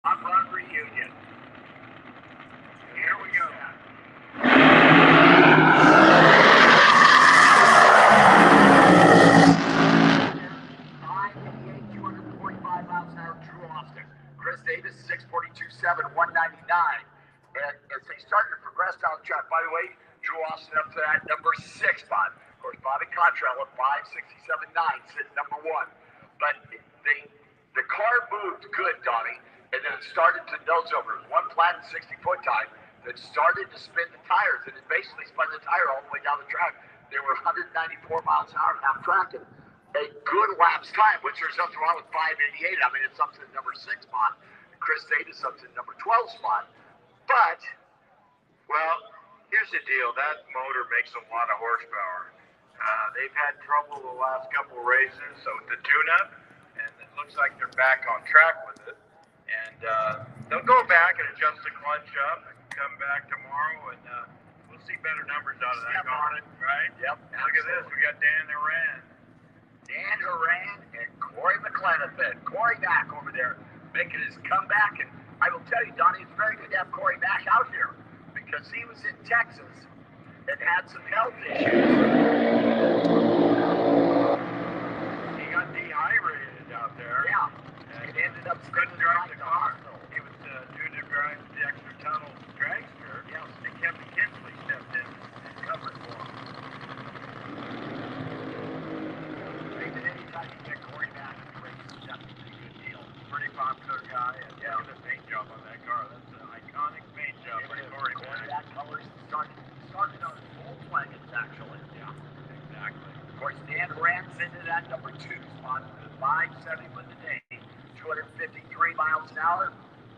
Run reunion. Here we go. 245 miles an hour, Drew Austin. Chris Davis, 642.7, 199. And as they started to progress down the track, by the way, Drew Austin up to that number 6 spot. Of course, Bobby Cottrell at 567.9, sitting number 1. But the car moved good, Donnie, and then it started to nose over. One flat 60-foot time that started to spin the tires, and it basically spun the tire all the way down the track. They were 194 miles an hour half track, and a good lapse time, which there's nothing wrong with 588. I mean, it's up to the number 6 spot. Chris Davis up to the number 12 spot. But, well, here's the deal. That motor makes a lot of horsepower. They've had trouble the last couple of races, so the tune-up, and it looks like they're back on track with it. And they'll go back and adjust the clutch up and come back tomorrow, and we'll see better numbers out of that car, right? Yep. Look at this. We got Dan Horan. Dan Horan and Corey McLennan. Corey back over there making his comeback. And I will tell you, Donnie, it's very good to have Corey back out here because he was in Texas and had some health issues. He got dehydrated out there. Yeah. And ended up couldn't drive the car. He was due to drive the extra tunnel dragster. Yeah. And Kevin Kinsley stepped in and covered for him. Anytime you get Corey back in the race, that's a good deal. Pretty popular guy, and look at the paint job on that car. That's an iconic paint job by Corey back. That color started on Volkswagen, actually. Yeah, exactly. Of course, Dan Horan's into that number 2 spot, 570 with the day, 253 miles an hour.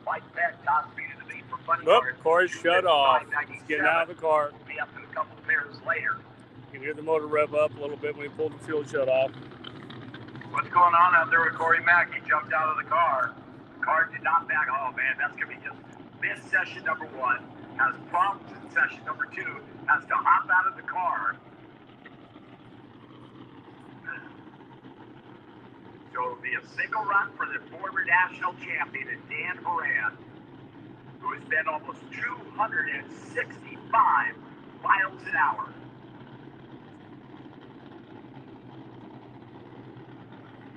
Mike Peck, top speed of the beat for Funny Car. Corey's shut off. He's getting out of the car. We'll be up in a couple of pairs later. You can hear the motor rev up a little bit when he pulled the fuel shut off. What's going on out there with Corey Mack? He jumped out of the car. The car did not back. Oh, man, that's going to be just missed session number 1. Has problems in session number 2. Has to hop out of the car. So it'll be a single run for the former national champion, Dan Horan, who has been almost 265 miles an hour.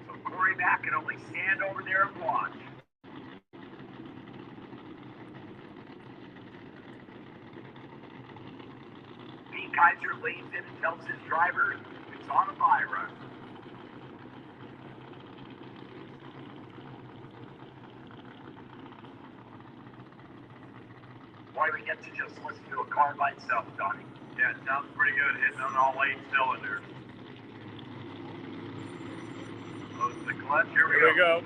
So Corey Mack can only stand over there and watch. Pete Kaiser leads in and tells his driver it's on a bye run. Why we get to just listen to a car by itself, Donnie? Yeah, it sounds pretty good, hitting on all 8 cylinders. Close the clutch, here we go.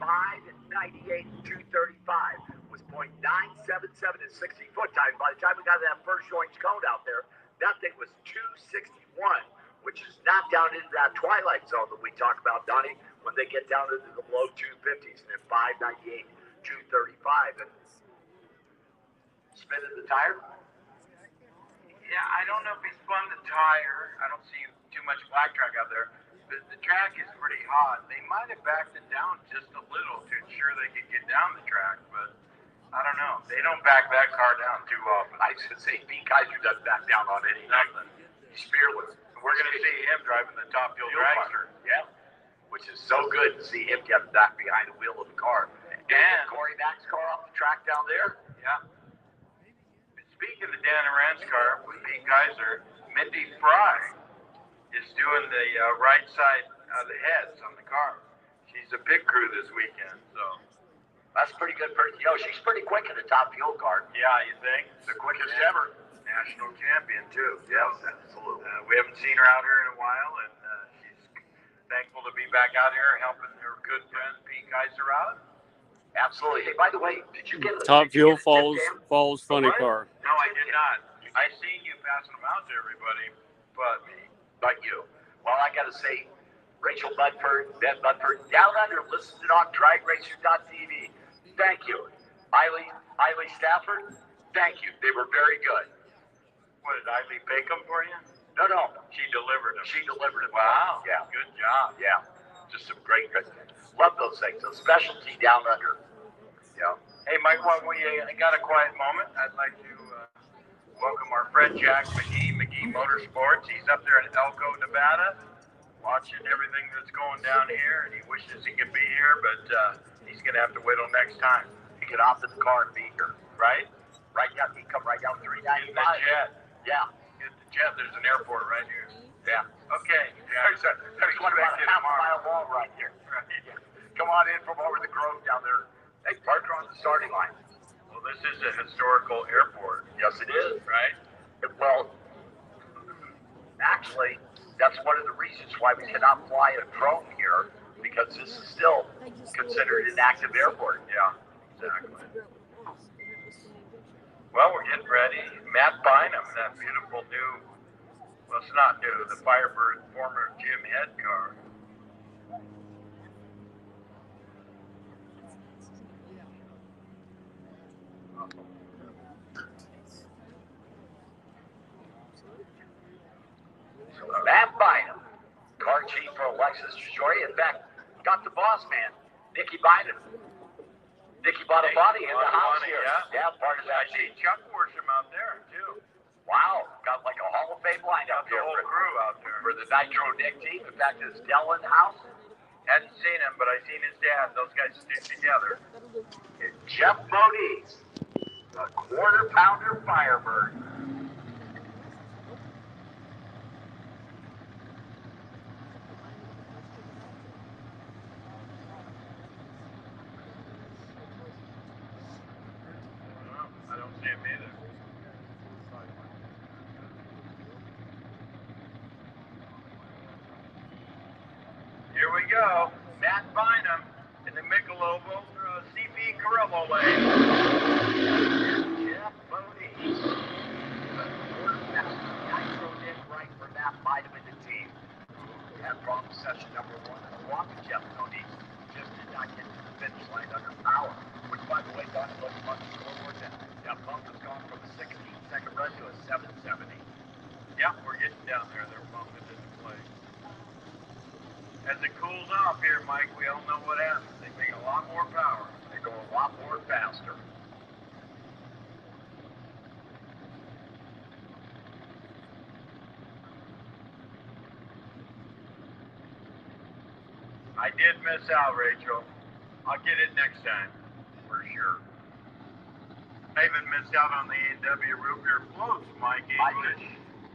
598 and 235 was .977 in 60-foot time. By the time we got to that first orange cone out there, that thing was 261. Which is not down into that twilight zone that we talk about, Donnie, when they get down into the low 250s and at 598, 235, and spinning the tire? Yeah, I don't know if he spun the tire. I don't see too much black track out there. The track is pretty hot. They might have backed it down just a little to ensure they could get down the track, but I don't know. They don't back that car down too often. I should say Pete Kaiser doesn't back down on anything. He's fearless. We're going to see him driving the top fuel dragster. Yeah, which is so good to see him get back behind the wheel of the car. And Corey Mack's car off the track down there. Yeah. Speaking of Dan Horan's car, with Pete Kaiser, Mindy Fry is doing the right side of the heads on the car. She's a pit crew this weekend, so. That's pretty good. She's pretty quick in the top fuel car. Yeah, you think? The quickest ever. National champion, too. Yes, absolutely. We haven't seen her out here in a while, and she's thankful to be back out here helping her good friend Pete Kaiser out. Absolutely. Hey, by the way, did you get Top fuel falls Funny Car. No, I did not. I seen you passing them out to everybody, but you. Well, I got to say, Rachel Budford, Ben Budford, down under, listed on DragRacer.tv. Thank you. Eiley Stafford, thank you. They were very good. What, did Eiley bake them for you? No. She delivered them. She delivered it. Wow. Yeah. Good job. Yeah. Just some great. Love those things. A specialty down under. Yeah. Hey, Mike, while we got a quiet moment, I'd like to welcome our friend Jack McGee Motorsports. He's up there in Elko, Nevada, watching everything that's going down here, and he wishes he could be here, but he's going to have to wait till next time. He could hop in the car and be here. Right? Right down. He come right down 395. In the jet. Yeah. Get the jet. There's an airport right here. Yeah. Okay. Yeah. There's one about a half a mile long right here. Right. Yeah. Come on in from over the grove down there. Hey, Parker on the starting line. Well, this is a historical airport. Yes, it is. Right? Well, actually, that's one of the reasons why we cannot fly a drone here, because this is still considered an active airport. Yeah, exactly. Well, we're getting ready. Matt Bynum, that beautiful new, well, it's not new, the Firebird former Jim Head car. Matt Bynum, car chief for Alexis Shorey. In fact, got the boss man, Nicky Bynum. Nicky bought a body in the house here. Yeah, part of that. I see Chuck Worsham out there, too. Wow, got like a Hall of Fame lineup Got the here whole crew out there. for the Nitro Nick team. In fact, is Dell in the house? Hadn't seen him, but I seen his dad. Those guys stick together. And Jeff Moniz, the quarter pounder Firebird. I don't see him either. Here we go. Matt Bynum in the Michelob over CP Carrillo lane. Jeff Moniz, the quarter pounder Nitro Nick right for Matt Bynum and the team. We had problem session number 1 along with Jeff Moniz. Just did not get to the finish line under power. Which, by the way, Don looks much slower than that bump has gone from a 16-second run to a 770. Yep, we're getting down there. They're bumping into place. As it cools off here, Mike, we all know what happens. They make a lot more power. They go a lot more faster. I did miss out, Rachel. I'll get it next time, for sure. I even missed out on the A&W root beer floats, Mike English.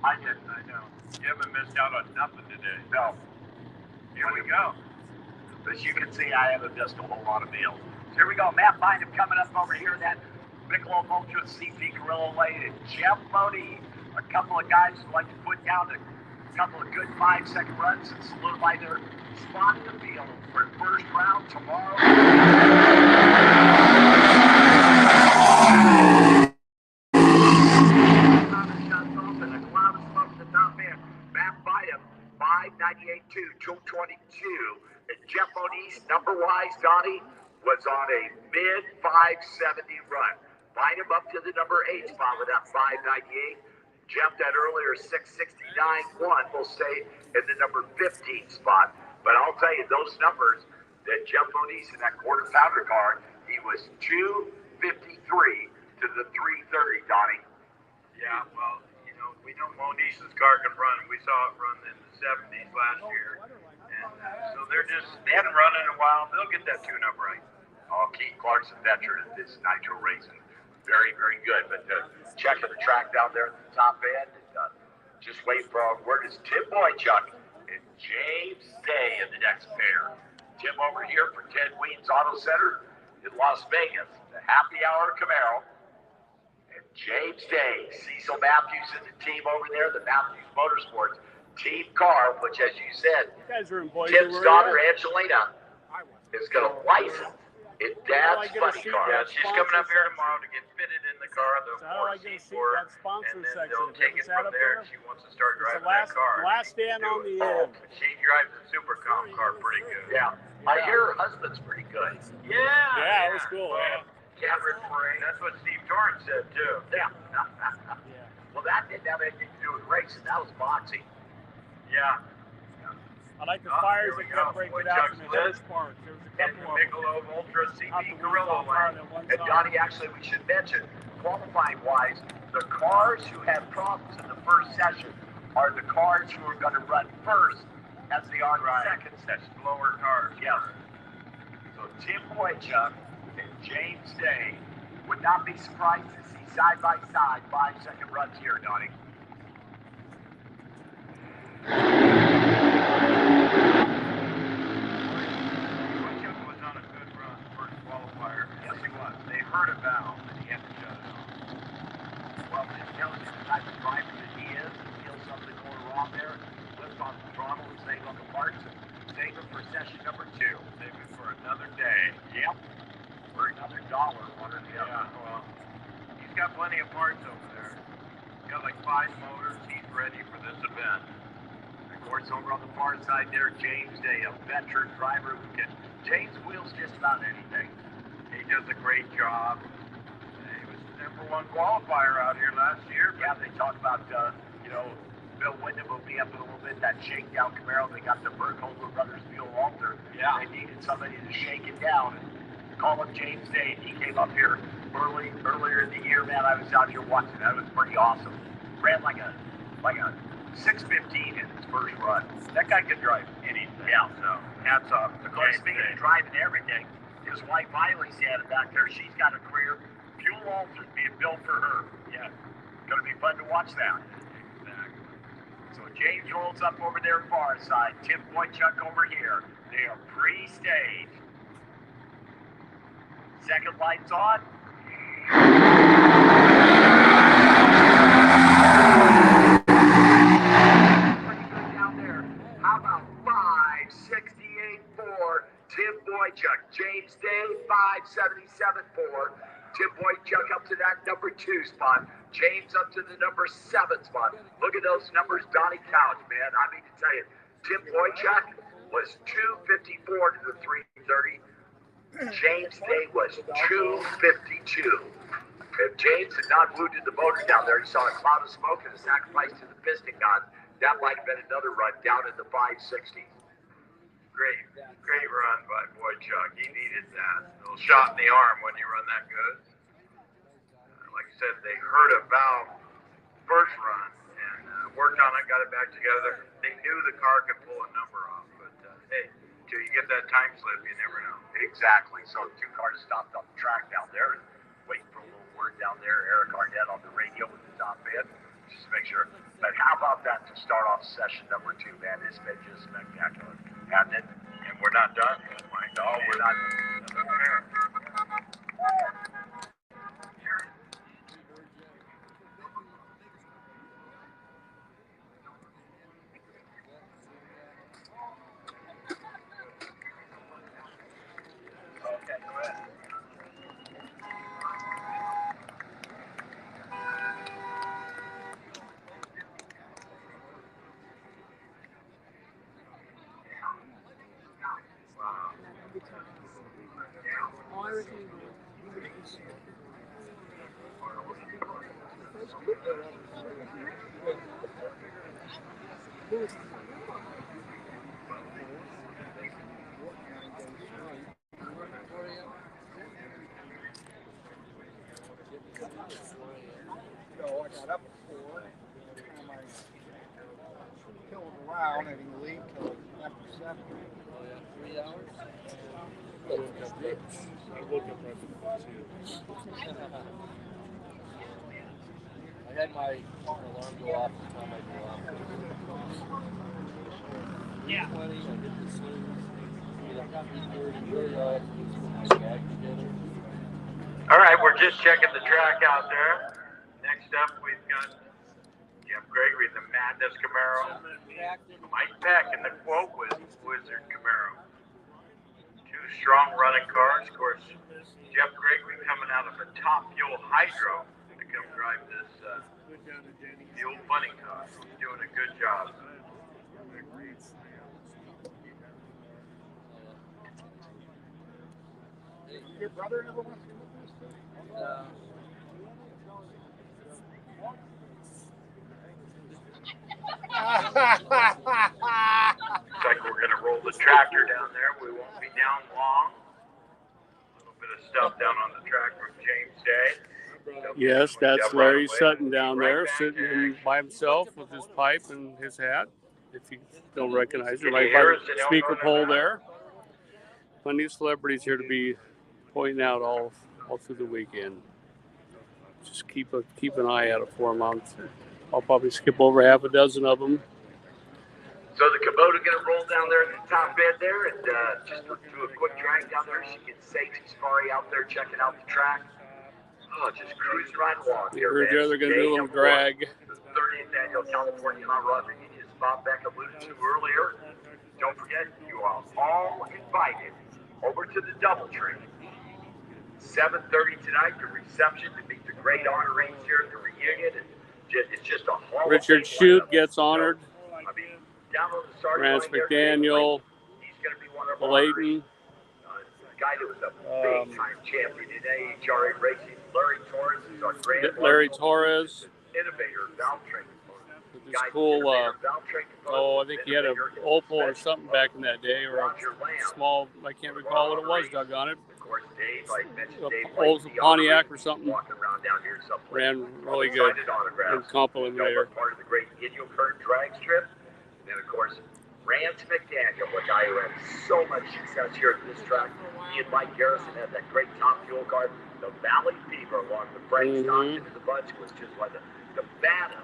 I did. I know. You haven't missed out on nothing today. No. Here we go. As you can see, I haven't missed a whole lot of meals. So here we go. Matt Bynum coming up over here. That Michelob Ultra CP Carrillo lane. And Jeff Moniz, a couple of guys who like to put down a couple of good 5-second runs and solidify their spot in the field for first round tomorrow. Shots off and a cloud of smoke at the top end. Matt Bynum, 598.2, 222. And Jeff Moniz, number-wise, Donnie, was on a mid-570 run. Bynum up to the number 8 spot with that 598. Jeff, that earlier 669.1 will stay in the number 15 spot. But I'll tell you, those numbers that Jeff Moniz in that quarter pounder car, he was 253 to the 330, Donnie. Yeah, well, we know Moniz's car can run. We saw it run in the 70s last year. And so they haven't run in a while. They'll get that tune-up right. Oh, Keith Clarkson, veteran of this nitro racing. Very, very good. But checking the track down there at the top end. Just wait for our word is Tim Boychuk and James Day in the next pair. Tim over here for Ted Weed's Auto Center in Las Vegas. The Happy Hour Camaro. And James Day, Cecil Matthews and the team over there, the Matthews Motorsports team car, which, as you said, You guys are in Boise. Tim's were daughter, you? Angelina, is going to license in Dad's get a funny seat car. Yeah, she's coming up here tomorrow to get fitted in the car, the So how do I get a seat for that sponsor and then section? they'll Is take it that from up there. there? She wants to start It's driving the that car. last stand on the Oh, end. she drives the Supercom car pretty good. Yeah. I hear her husband's pretty good. Yeah, it was cool, Well, yeah. Cameron Frame. That's what Steve Torrance said too. Yeah. Well, that didn't have anything to doing racing. That was boxing. Yeah. I like the fires that kept breaking out from the Chuck's Heritage Park. There was a And couple the of them. Michelob Ultra Out the CP winds Gorilla on fire Lane. that one And time. Donnie, actually, we should mention, qualifying wise, the cars who had problems in the first session are the cars who are going to run first as they are in the second session. Lower cars. Yes. So Tim Boychuk and James Day would not be surprised to see side by side 5-second runs here, Donnie. Boychuk was on a good run, first qualifier. Yes, he was. They heard a valve and he had to shut it off. Well, it tells you the type of driver that he is. He feels something going wrong there. Lift off the throttle and save on the parts and save it for session number 2. Save it for another day. Yep. For another dollar, one or the other. Yeah, well, he's got plenty of parts over there. He's got like 5 motors. He's ready for this event. Of course, over on the far side there, James Day, a veteran driver who can. James wheels just about anything. He does a great job. He was the #1 qualifier out here last year. Yeah, they talk about, Bill Wyndham will be up in a little bit, that shakedown Camaro. They got the Burkholder Brothers Fuel Walter. Yeah. They needed somebody to shake it down. And call him James Day. He came up here earlier in the year, man. I was out here watching. That was pretty awesome. Ran like a 615 in his first run. That guy could drive anything. Yeah. So, hats off. Of course, speaking of driving everything, his wife Miley's had it back there. She's got a career. Fuel Walters being built for her. Yeah. Going to be fun to watch that. Exactly. So James rolls up over there far side. Tim Boychuk over here. They are pre-stage. Second lights on. Pretty good down there. How about 568.4? Tim Boychuk. James Day 577.4. Tim Boychuk up to that number 2 spot. James up to the number 7 spot. Look at those numbers, Donnie Couch, man. I mean to tell you, Tim Boychuk was 254 to the 330. James Day was 252. If James had not wounded the motor down there, he saw a cloud of smoke and a sacrifice to the piston gods. That might have been another run down in the 560s. Great run by Boychuk. He needed that. A little shot in the arm when you run that good. Like I said, they heard a valve first run and worked on it, got it back together. They knew the car could pull a number off, but hey, till you get that time slip, you never know. Exactly. So 2 cars stopped on the track down there and waiting for a little word down there. Eric Arnett on the radio with the top end, just to make sure. But how about that to start off session number 2, man? It's been just spectacular. Hasn't it? And we're not done yet, Mike. No, we're not. Okay, go ahead. So I got up at 4, and I killed around and he leave till after 7. 3 hours? I woke up right before 2. I had my alarm go off the time I go off. Yeah. 20, I get the snooze. Get up at 3:30, really off, put my bag together. All right, we're just checking the track out there. Next up, we've got Jeff Gregory, the Madness Camaro. Mike Peck in the Quote Wizard Camaro. 2 strong running cars. Of course, Jeff Gregory coming out of a Top Fuel Hydro to come drive this Fuel Funny Car. He's doing a good job. Your brother ever wants to do this? Just Looks like we're going to roll the tractor down there. We won't be down long. A little bit of stuff down on the track from James Day. Yes, that's Larry Sutton down there, sitting by himself with his pipe and his hat. If you don't recognize it, right by the speaker pole there. Plenty of celebrities here to be pointing out all through the weekend. Just keep an eye out for them. I'll probably skip over half a dozen of them. So the Kubota going to roll down there in the top bed there and just do a quick drag down there. She gets safety safari out there checking out the track. Oh, just cruising right along here, man. They're going to do a little drag. The 30th annual California Hot Rod Reunion, as Bob Beck alluded to earlier. Don't forget, you are all invited over to the DoubleTree. 7:30 tonight, the reception to meet the great honorees here at the reunion. It's just a Hall Richard Shute gets honored. I mean, down on the starting Rance line there, McDaniel, he's going to be one of our Layton. a guy that was a big-time champion in AHRA racing. Larry Torres is our grand Larry Torres. Innovator valve train component. With this cool, I think he had a Opal or something back in that day, or a small, I can't recall what it was, dug on it. Of course, Dave, I mentioned Dave Old Pontiac or something. walking around down here someplace. Ran really good. And compliment later. Part of the great Inyo Current drag strip. And then, of course, Rance McDaniel, a guy who had so much success here at this track. He and Mike Garrison had that great top fuel car. The Valley Fever along the Frank Stockton to the bunch was just one of the baddest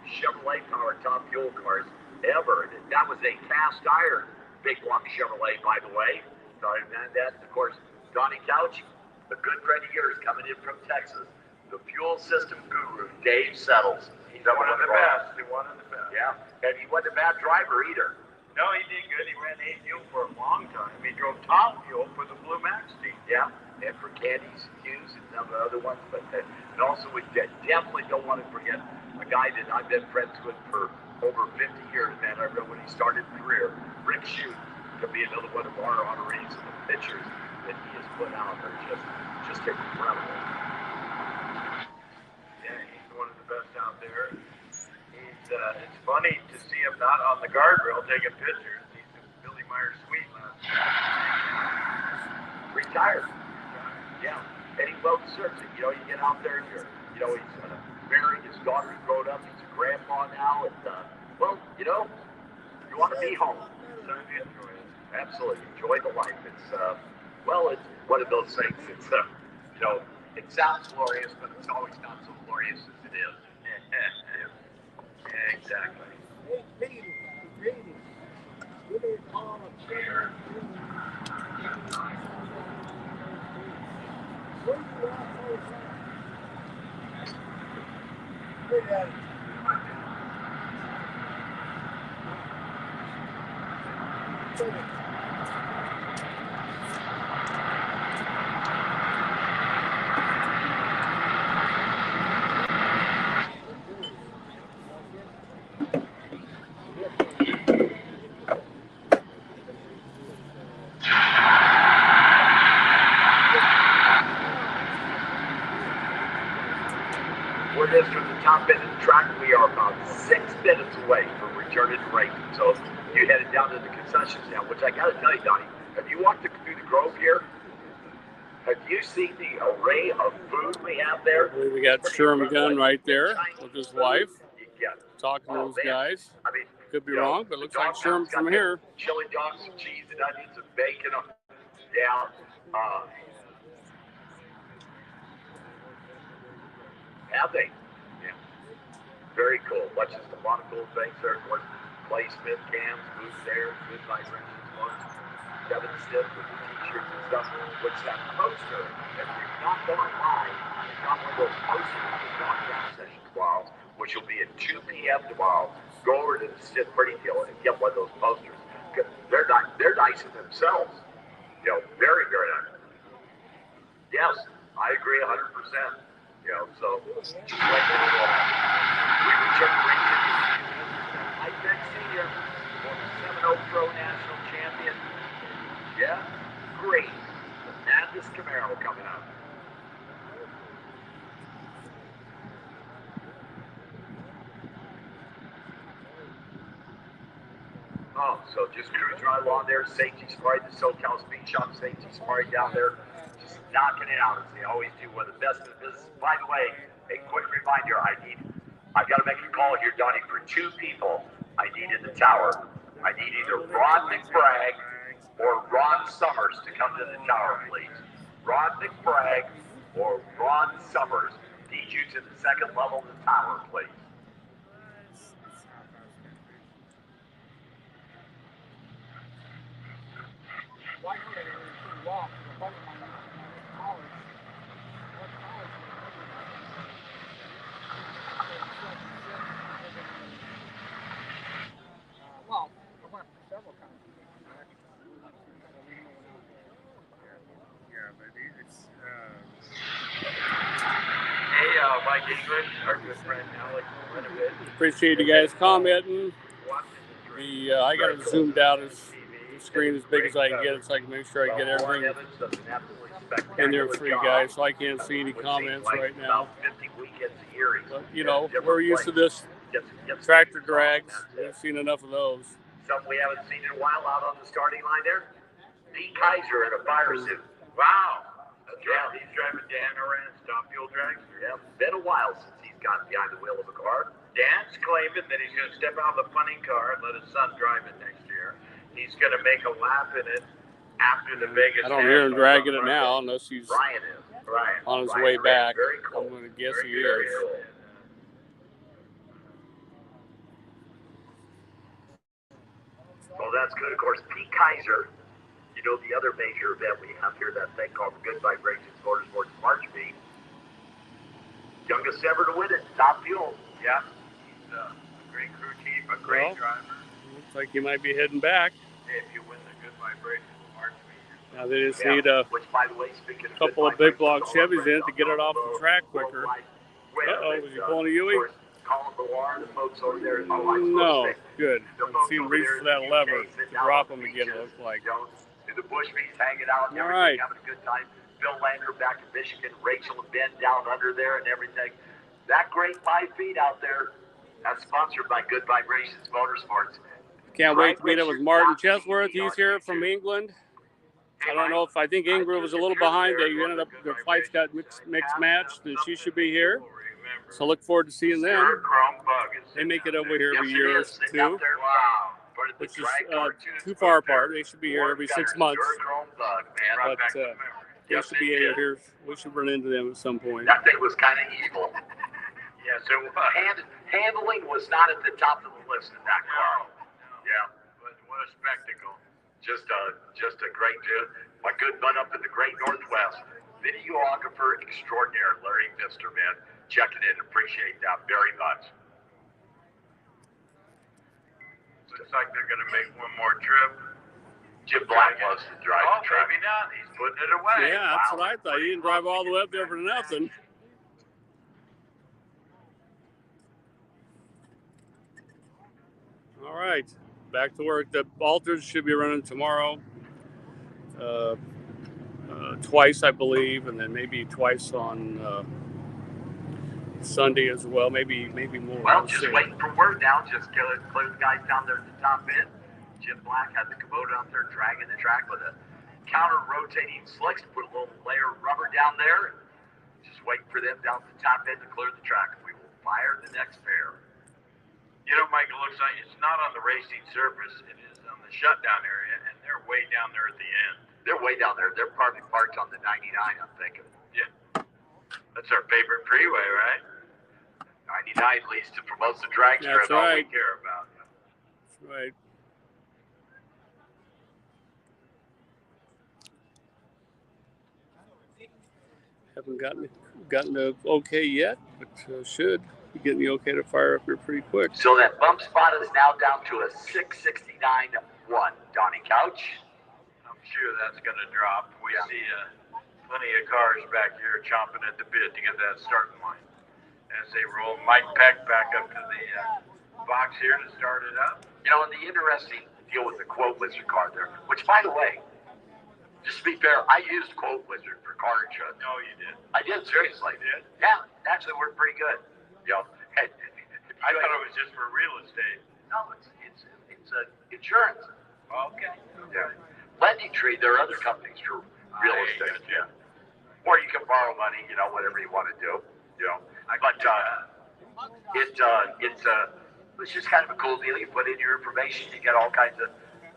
Chevrolet powered top fuel cars ever. And that was a cast iron big block Chevrolet, by the way. Sorry, man, that, of course, Donnie Couch, a good friend of yours coming in from Texas. The fuel system guru, Dave Settles. He's one of the best. He's one of the best. Yeah, and he wasn't a bad driver either. No, he did good. He ran A fuel for a long time. He drove top fuel for the Blue Max team. Yeah, and for Candies, Hughes, and some of the other ones. But and also, we definitely don't want to forget a guy that I've been friends with for over 50 years, man. I remember when he started his career. Rick Shute could be another one of our honorees, and the pictures that he has put out are just incredible. Yeah, he's one of the best out there. It's funny to see him not on the guardrail taking pictures. He's in Billy Meyer's suite last night. Retired. Yeah, and he well deserves it. You know, you get out there and he's married, his daughter's grown up, he's a grandpa now, and well, you want to be home. So enjoy it. Absolutely, enjoy the life. It's it's one of those things. It's it sounds glorious, but it's always not so glorious as it is. Yeah, exactly. Hey, Peter, give me a call at 7. Where you at? Look at it. We're just from the top end of the track. We are about 6 minutes away from returning to racing. So you headed down to the concession stand, which I got to tell you, Donnie, have you walked through the Grove here? Have you seen the array of food we have there? We got Sherman Gunn right there with his wife talking to those guys. I mean, could be wrong, but it looks like Sherman from here. Chili dogs, some cheese and onions and bacon. Yeah. Have they? Yeah. Very cool. Bunch of a lot of cool things there. Of course, Clay Smith cams, booth there, good vibrations, mugs. Kevin Stiff with the t-shirts and stuff. What's that poster? If you're not going live, it's not one of those posters with the gas session tomorrow, which will be at 2 p.m. tomorrow. Go over to the Stiff Pretty Deal and get one of those posters. They're nice in themselves. Very, very nice. Yes, I agree 100%. So we return racing. Mike Beck Sr., former 7-0 Pro National Champion. Yeah, great. The Madness Camaro coming up. So just cruise right along there. Safety's right. The SoCal Speed Shop safety's right down there. Just knocking it out as they always do. One of the best in the business. By the way, a quick reminder, I've got to make a call here, Donnie, for 2 people I need in the tower. I need either Ron McBragg or Ron Summers to come to the tower, please. Ron McBragg or Ron Summers. Need you to the second level of the tower, please. Why not? They were walk. A buddy of mine in college. What college? Well, I went for several times. Yeah, but it's Hey, Mike English, our good friend Alex Winovich. Appreciate you guys commenting. I got it zoomed out as the screen as big as I can get it, so I can make sure I get everything in there for you guys. So I can't see any comments right now. But you know, we're used to this tractor drags. We've seen enough of those. Something we haven't seen in a while out on the starting line there. D. Kaiser in a fire suit. Wow. Yeah, he's driving Dan around Stop Fuel Dragster. Yeah, been a while since he's gotten behind the wheel of a car. Dan's claiming that he's going to step out of the funny car and let his son drive it next year. He's going to make a lap in it after the Vegas. I don't hear him dragging it now unless he's Ryan is. Ryan. on his Ryan way back. Very cool. I'm going to guess he Very is. cool. Well, that's good. Of course, Pete Kaiser, you know, the other major event we have here, that thing called Good Vibrations Motorsports March Meet. Youngest ever to win it, Top Fuel. Yeah, he's a great crew chief, a great driver. Looks like you might be heading back. Hey, if you win the Good Vibrations March Meet. Now they just need a Which, by the way, speaking of couple of big block Chevys in it to get it off the track quicker. Uh-oh, was he pulling a Yui? Colin Loire, the folks over there. No, good. I see him reach for that lever to drop him again, it looks like. The Bushbees hanging out and All everything, right. having a good time. Bill Lander back in Michigan, Rachel and Ben down under there and everything. That great 5 feet out there, that's sponsored by Good Vibrations Motorsports. Can't wait to meet up with Martin Chesworth. He's here from England. I don't know if I think Ingrid was a little behind. They ended up their flights got mixed matched, and she should be here. So look forward to seeing them. They make it over here every year too, which is too far apart. They should be here every 6 months. But they should be here. We should run into them at some point. That thing was kind of evil. Yes, it was. Handling was not at the top of the list in that car. Yeah. But what a spectacle. Just a great dude. My good bud up in the great Northwest. Videographer extraordinaire, Larry Mister, man. Checking in. Appreciate that very much. Looks like they're going to make one more trip. Jim Black wants to drive the track. Maybe not. He's putting it away. Yeah, that's what I thought. He didn't drive all the way up there for nothing. All right, back to work. The Alters should be running tomorrow, twice, I believe, and then maybe twice on Sunday as well. Maybe more. Well, just waiting for word now. Just clear the guys down there at the top end. Jim Black had the Kubota out there dragging the track with a counter-rotating slicks to put a little layer of rubber down there. Just waiting for them down at the top end to clear the track. We will fire the next pair. You know, Mike, it looks like it's not on the racing surface. It is on the shutdown area, and they're way down there at the end. They're way down there. They're probably parked on the 99, I'm thinking. Yeah. That's our favorite freeway, right? 99 leads to promotes the drag strip. That's right. All we care about. That's right. Haven't gotten the okay yet, but should be getting the okay to fire up here pretty quick. So that bump spot is now down to a 669.1. Donnie Couch. I'm sure that's going to drop. We see plenty of cars back here chomping at the bit to get that starting line. As they roll Mike Peck back up to the box here to start it up. You know, and the interesting deal with the Quote Wizard car there, which, by the way, just to be fair, I used Quote Wizard for car insurance. No, you did. I did, seriously. You did? Yeah, actually worked pretty good. You know, I thought it was just for real estate. No, it's insurance. Okay. Yeah. Lending Tree, there are other companies for real estate. Yeah. Or you can borrow money, you know, whatever you want to do. You know. But it's just kind of a cool deal. You put in your information, you get all kinds of,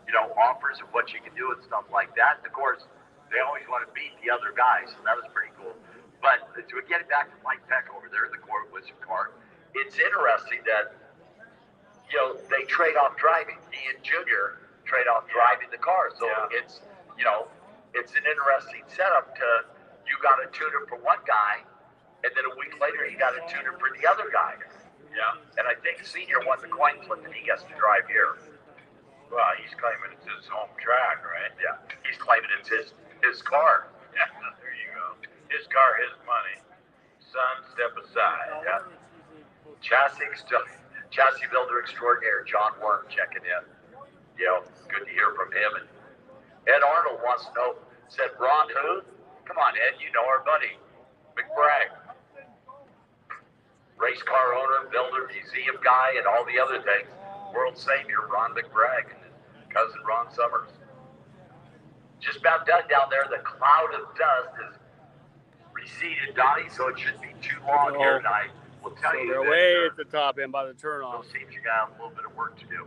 you know, offers of what you can do and stuff like that. And of course, they always want to beat the other guys, so that was pretty cool. But to get it back to Mike Peck over there in the court with some car, it's interesting that, you know, they trade off driving. He and Junior trade off driving the car. So it's, you know, it's an interesting setup to, you got a tuner for one guy, and then a week later you got a tuner for the other guy. Yeah. And I think Senior won the coin flip and he gets to drive here. Well, he's claiming it's his home track, right? Yeah. He's claiming it's his car. Yeah, there you go. His car, his money. Son, step aside. Yeah. Chassis builder extraordinaire John Worm checking in. You know, good to hear from him. And Ed Arnold wants to know, said Ron who? Come on, Ed, you know our buddy. McBragg. Race car owner, builder, museum guy, and all the other things. World savior, Ron McBragg, and his cousin Ron Summers. Just about done down there. The cloud of dust has receded, Donnie, so it shouldn't be too long here tonight. We'll tell you they're that way at the top end by the turnoff. those teams are going to have a little bit of work to do.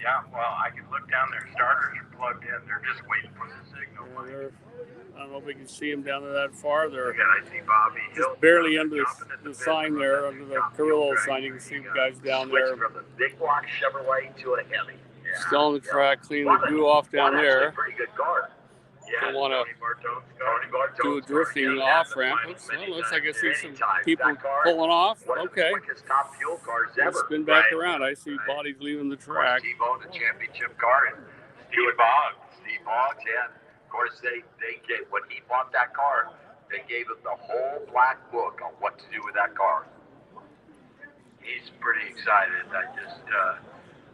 Yeah, well, I can look down there. Starters are plugged in. They're just waiting for the signal. Yeah, I don't know if we can see them down there that far. They're Again, I see Bobby Hill just barely under the sign there, under the Carrillo sign. You can see the guys down there. From the big block Chevrolet to a Hemi. Yeah. Still on the track, cleaning the glue off down there. Pretty good car. Don't want to do a drifting off ramp. Looks like I see some people pulling off. Okay. Let's spin back around. I see bodies leaving the track. T-Bone, the championship car, and Steve Boggs, yeah. Of course, they gave, when he bought that car, they gave him the whole black book on what to do with that car. He's pretty excited. I just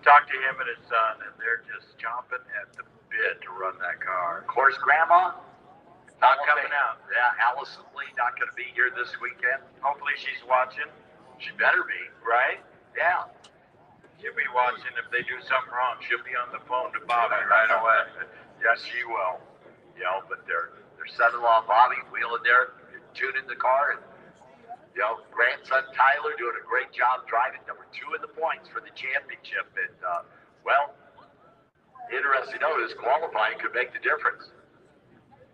talked to him and his son, and they're just chomping at the bit to run that car. Of course, Grandma, Not coming out. Yeah, Allison Lee not going to be here this weekend. Hopefully she's watching. She better be, right? Yeah. She'll be watching. If they do something wrong, she'll be on the phone to Bobby right away. Yes, she will. You know, but their son-in-law Bobby wheeling there, tuning the car, and you know, grandson Tyler doing a great job driving number 2 in the points for the championship. And well, interesting to know this qualifying could make the difference.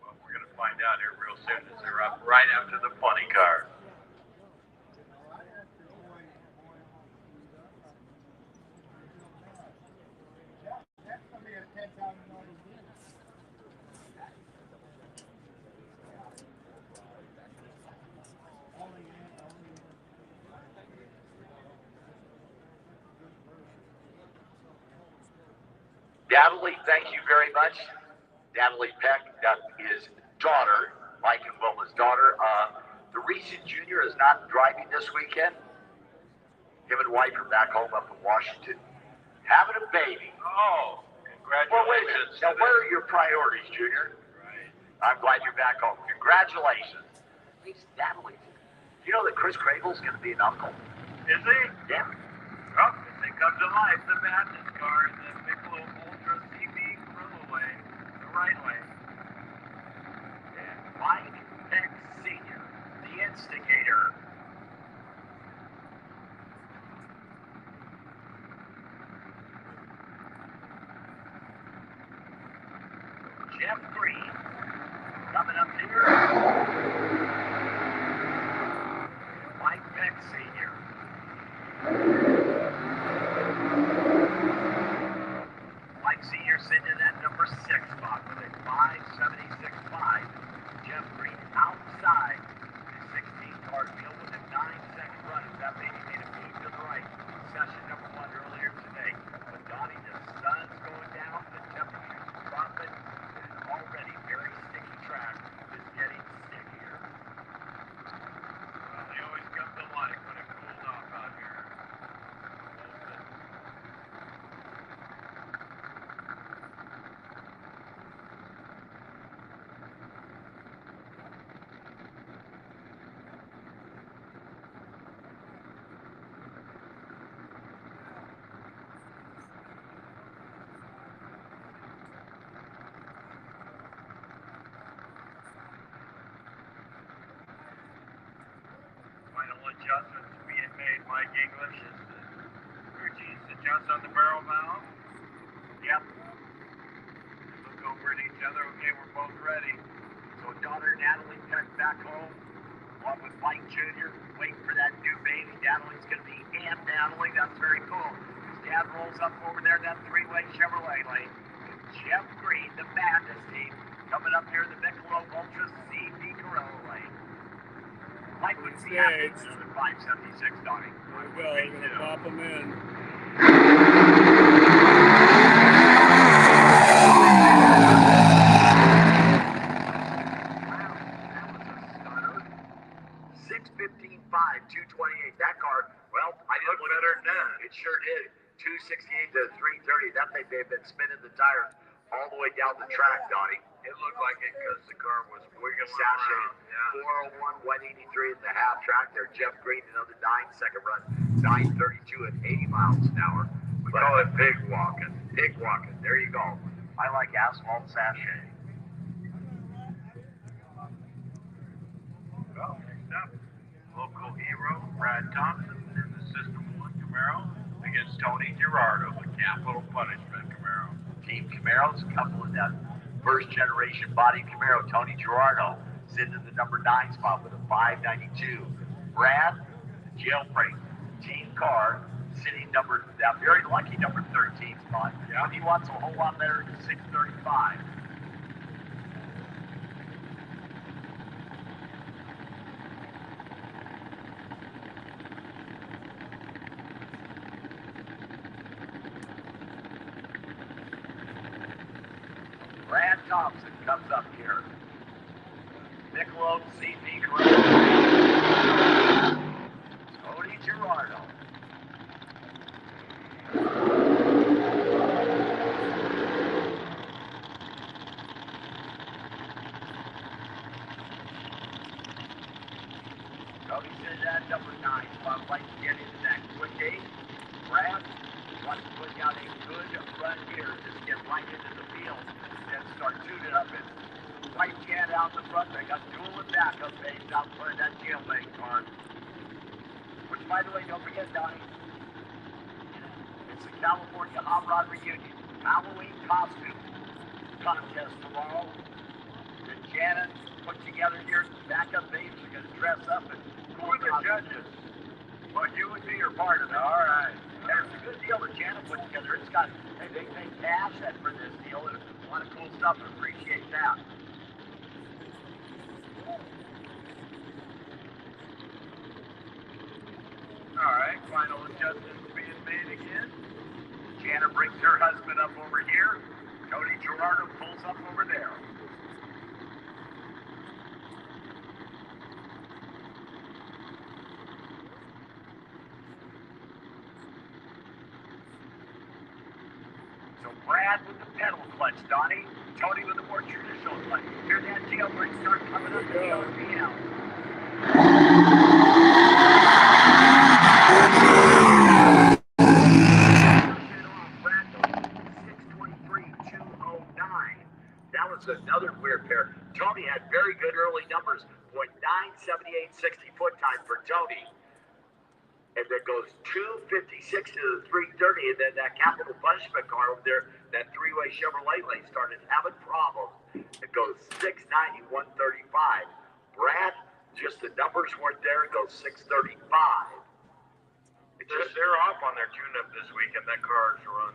Well, we're going to find out here real soon as they're up right after the funny car. Natalie, thank you very much. Natalie Peck, that is daughter, Mike and Wilma's daughter. The Reese Jr. is not driving this weekend. Him and wife are back home up in Washington, having a baby. Oh, congratulations. Well, wait a minute. Now, where are your priorities, Junior? Right. I'm glad you're back home. Congratulations. Hey, Natalie, you know that Chris Crable's going to be an uncle? Is he? Yeah. Oh, they come to life, the Madness car in the Michelob Ultra CB Gorilla lane, the right lane. And Mike Peck Sr., the instigator. Jeff Green coming up here. Mike Peck Sr. Mike Sr. sitting in that number 6 spot with a 5.76.5. Jeff Green outside the 16-car field with a 9-second run as that baby made a move to the right. Session number 1 earlier today. But Donnie, the sun's going down, the temperature's dropping, and already very sticky track is getting stickier. Well, they always come to life when it cools off out here. like English is routines to adjust on the barrel valve. Yep. Look over at each other. Okay, we're both ready. So daughter Natalie heading back home, along with Mike Jr., waiting for that new baby. Natalie's going to be Aunt Natalie. That's very cool. His dad rolls up over there in that three-way Chevrolet lane. Jeff Green, the Madness team, coming up here in the Michelob Ultra CV Corolla lane. Mike would see happy with the 576, Donnie. There we go. We're going to pop them in. Wow, that was a stunner. 6:15.5, 2:28. That car, well, I didn't Looked better than that. It sure did. 2:68 to 3:30. That thing may have been spinning the tires all the way down the track, Donnie. It looked like it because the car was wiggling Sashay, around. Yeah. 401, 183 in the half track there. Jeff Green, another 9-second run, 9:32 at 80 miles an hour. We call it pig walking. Pig walking. There you go. I like asphalt sachet. Well, next up, local hero Brad Thompson in the System 1 Camaro against Tony Gerardo, the Capital Punishment Camaro. Team Camaros, a couple of that first generation body Camaro. Tony Gerardo sitting in the number 9 spot with a 592. Brad, the jailbreak team car, sitting that very lucky number 13 spot. Yeah. But he wants a whole lot better than 635. Brad Thompson comes up here. Michelob CV Corolla. Tony Gerardo. Tony's in that number 9 spot. Like to get into that quick 8. Brad wants to put out a good run here. Just get right into the field. Then start tuning up and white cat out the front. They got dual and backup bays out front of that jailbait car. Which, by the way, don't forget, Donnie, it's the California Hot Rod Reunion Halloween costume contest tomorrow. That Janet put together here. Backup bays are going to dress up and Who are the judges? Well, you would be your part of it. All right. There's a good deal that Janet put together. It's got, they pay cash for this deal. And a lot of cool stuff. I appreciate that. All right, final adjustments being made again. Janet brings her husband up over here. Tony Gerardo pulls up over there. So Brad with the pedal clutch, Donnie. Tony with the more traditional clutch. Hear that jailbreak start coming up to the RPM. That was another weird pair. Tony had very good early numbers. 978 60-foot time for Tony. And then goes 256 to the 330, and then that Capital Punishment car over there, that three-way Chevrolet lane started having problems. It goes 690, 135. Brad, just the numbers weren't there. It goes 635. They're off on their tune-up this week, and that car's run,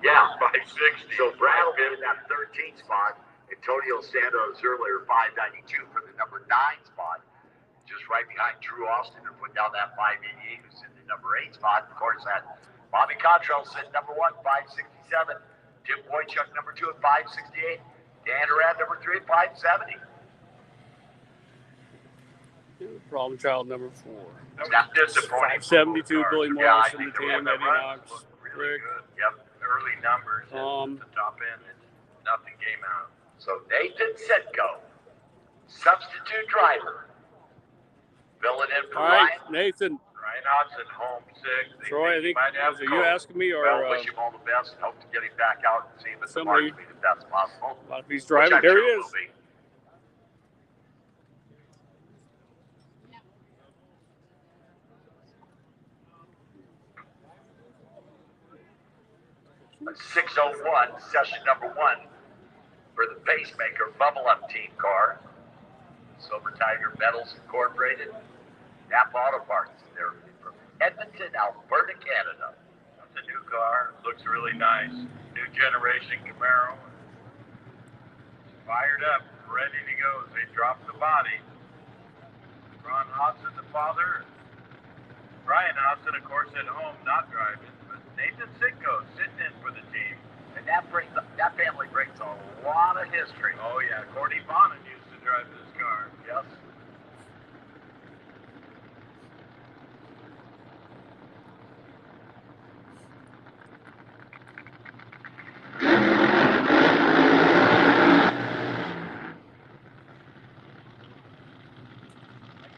Yeah. 560. So Brad will be in that 13 spot, and Tony will stand on his earlier 592 for the number 9 spot. Just right behind Drew Austin and put down that 588 who's in the number 8 spot. Of course, that Bobby Cottrell sitting number 1, 567. Tim Boychuk number 2 at 568. Dan Arad number 3 at 570. Problem child number 4. That was disappointing. 72, Billy Yeah, I Morrison, think the they team, had Eddie that Knox, Really Rick. good. Yep. Early numbers at the top end, and nothing came out. So Nathan Sitko, substitute driver. Filling in for All right, Ryan. Nathan. Ryan Hodson home sick. They Troy, I he think, might have was it you COVID. asking me or Well, wish him all the best. Hope to get him back out and see him at the Somebody- market if that's possible. if he's driving? Which I'm There sure he will is. be. 601, session number 1 for the Pacemaker Bubble Up Team car. Silver Tiger Metals Incorporated. Napa Auto Parts. They're from Edmonton, Alberta, Canada. That's a new car. Looks really nice. New generation Camaro. Fired up, ready to go. They dropped the body. Ron Hobson, the father. Brian Hobson, of course, at home, not driving. But Nathan Sitko sitting in for the team. And that family brings a lot of history. Oh, yeah. Cordy Bonin used to drive this car. Yes.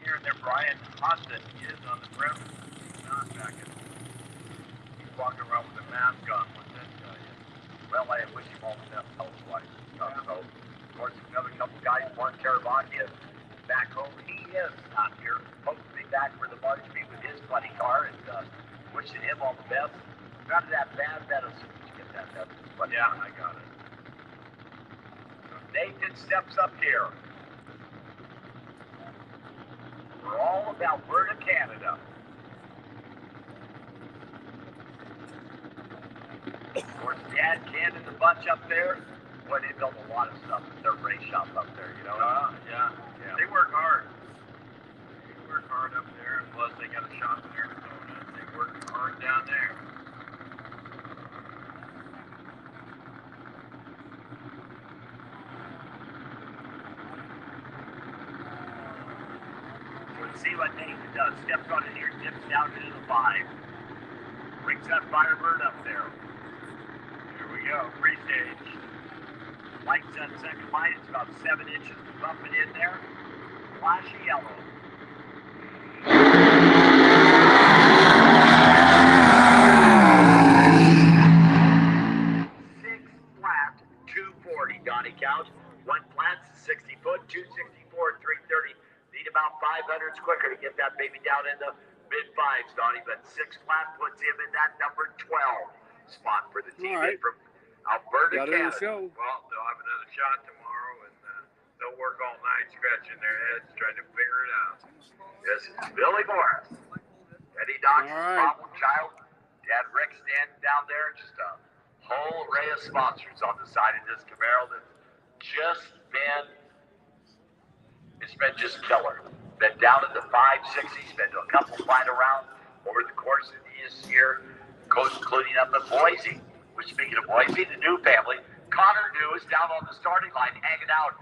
Here and there, Brian Hobson is on the premise. He's not back in. He's walking around with a mask on. What's that guy? Well, I wish him all the best health-wise. So, of course, another couple guys, Mark Caravani is back home. He is not here. Hoping to be back for the Bakersfield with his funny car, and wishing him all the best. Got that bad medicine. Did you get that medicine? Yeah, I got it. So Nathan steps up here. We're all about Alberta, Canada. Of course, Dad, Ken, and the bunch up there. Boy, they built a lot of stuff at their race shop up there, you know? Yeah. They work hard. They work hard up there, and plus they got a shop in Arizona. They work hard down there. Let's see what Nathan does. Steps on it here, dips down into the 5. Brings that Firebird up there. Here we go, free stage. Lights on second light. It's about 7 inches to bump it in there. Flashy yellow. 6 flat, 240. Donnie count. 1 flat, 60 foot, 264, 330. Need about 500s quicker to get that baby down in the mid-5s, Donnie. But 6 flat puts him in that number 12 spot for the team from Alberta, Canada. Well, they'll have another shot tomorrow, and they'll work all night scratching their heads trying to figure it out. This is Billy Morris. Eddie Knox, problem child. Dad Rick standing down there. Just a whole array of sponsors on the side of this Camaro that's just been, it's been just killer. Been down in the 560s, been to a couple flight around over the course of this year, including up in Boise. Which, speaking of Boise, the new family, Connor New is down on the starting line hanging out.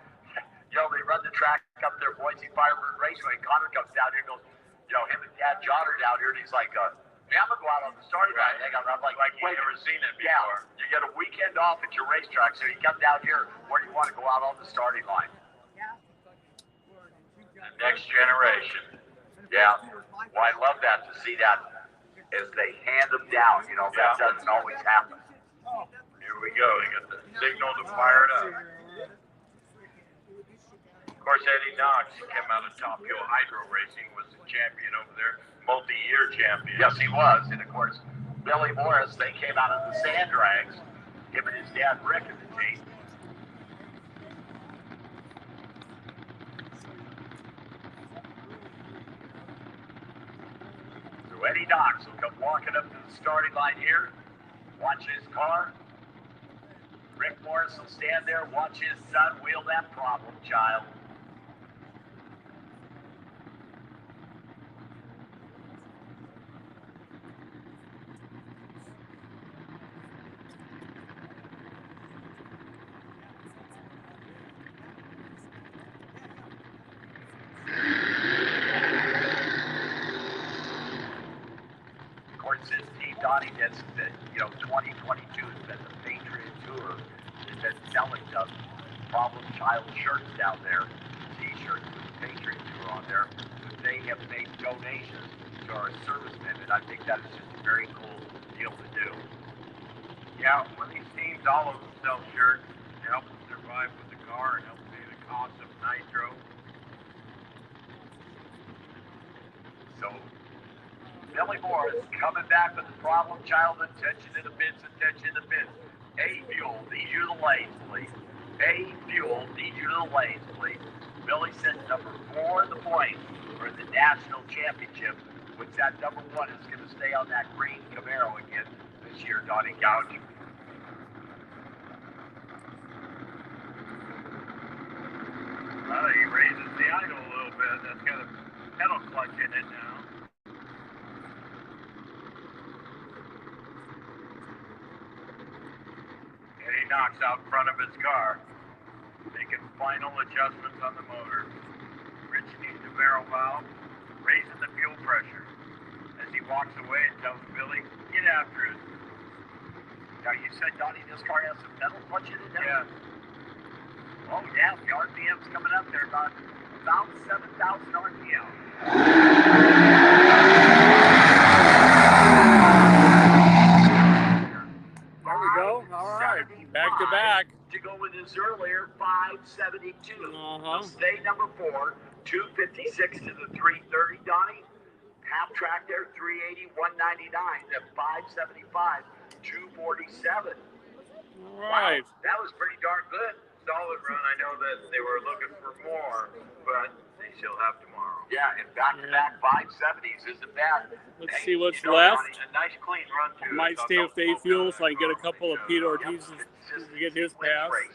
You know, they run the track up there, Boise Firebird Raceway. Connor comes down here and goes, you know, him and Dad John are down here, and he's like, hey, I'm going to go out on the starting line. Hang on. I'm like you've never seen it before. Yeah, you get a weekend off at your racetrack, so you come down here. Where do you want to go out on the starting line? The next generation. Yeah. Well, I love that, to see that as they hand them down. You know, that doesn't always happen. Here we go. They got the signal to fire it up. Of course, Eddie Knox, he came out of Top Hill Hydro Racing, was the champion over there, multi-year champion. Yes, he was. And, of course, Billy Morris, they came out of the Sand Drags, him and his dad Rick in the team. So Eddie Knox will come walking up to the starting line here, watch his car. Rick Morris will stand there, watch his son wheel that problem child. Of course, this team, Donnie, that's been, 2022 has been the Patriot Tour. It's been selling the problem child shirts down there, T-shirts with the Patriot Tour on there. But they have made donations to our servicemen, and I think that is just a very cool deal to do. Yeah, when these teams, all of them sell shirts to help them survive with the car and help pay the cost of nitro. So Billy Morris coming back with the problem child. Attention to the bins, attention to the bins. A Fuel, need you to the lanes, please. A Fuel, need you to the lanes, please. Billy sent number 4 in the points for the national championship, which that number 1 is going to stay on that green Camaro again this year, Donnie Gouch. He raises the idle a little bit. That's got a pedal clutch in it now. And he knocks out front of his car, making final adjustments on the motor. Rich needs the barrel valve, raising the fuel pressure. As he walks away and tells Billy, get after it. Now, you said, Donnie, this car has some pedal clutch in it now? Yeah. Oh, yeah, the RPM's coming up there, about 7,000 RPM. There we go. All right. Back to back. To go with his earlier 572. So stay number 4, 256 to the 330, Donnie. Half track there, 380, 199. Then 575, 247. All right. Wow, that was pretty darn good. Solid run. I know that they were looking for more, but they still have tomorrow. Yeah, and back-to-back 570s isn't bad. Let's see what's left. A nice clean run too. Might stay with A Fuel so I can get a couple of Pete Ortiz to get his pass. Right.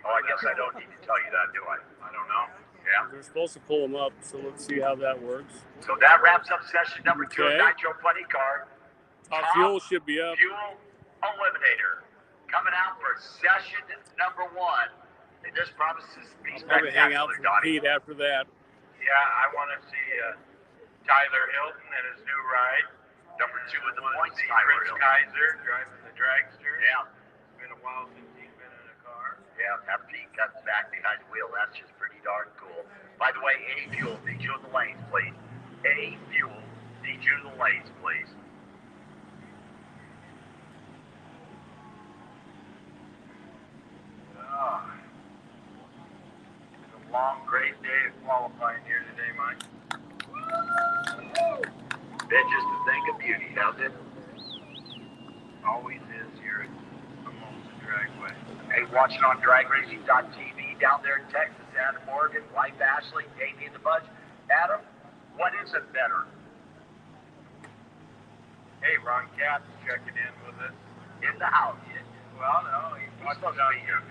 Oh, I guess I don't need to tell you that, do I? I don't know. Yeah. They're supposed to pull them up, so let's see how that works. So that wraps up session number 2 Okay. of Nitro Funny Car. Top Fuel should be up. Fuel Eliminator coming out for session number 1. And this promises to be I'll probably hang out spectacular, for Donnie. Pete after that. Yeah, I want to see Tyler Hilton and his new ride. Number 2 in the points, See Tyler Chris Hilton. Kaiser driving the dragster. Yeah. It's been a while since he's been in a car. Yeah, that Pete comes back behind the wheel. That's just pretty darn cool. By the way, A Fuel, need you in the lanes, please. A Fuel, need you in the lanes, please. It's a long, great day of qualifying here today, Mike. Been just a thing of beauty, hasn't it? Always is here at Mimosa Dragway. Hey, watching on dragracing.tv down there in Texas, Adam Morgan, Wife Ashley, Davey and the Budge. Adam, what is it better? Hey, Ron Katz checking in with us. In the house. Well, no, he's supposed to be here.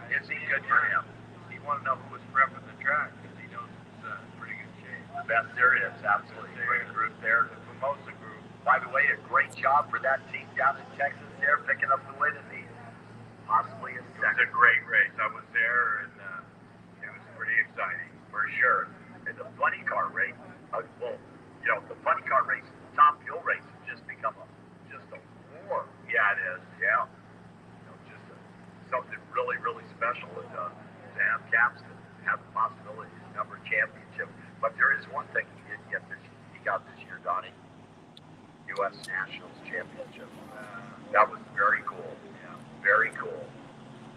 Is he good for him? He wanted to know who was prepping the track because he knows it's in pretty good shape. The best there is, absolutely. Great group there. The Mimosa group. By the way, a great job for that team down in Texas there, picking up the win in the possibly a It was second. a great race. I was there, and it was pretty exciting. For sure. And the funny car race, well, you know, the funny car race, the top fuel race has just become just a war. Yeah, it is. Yeah. You know, just something really, really special to have Caps to have the possibility of number championship. But there is one thing he didn't get he got this year, Donnie. U.S. Nationals Championship. That was very cool. Yeah, very cool.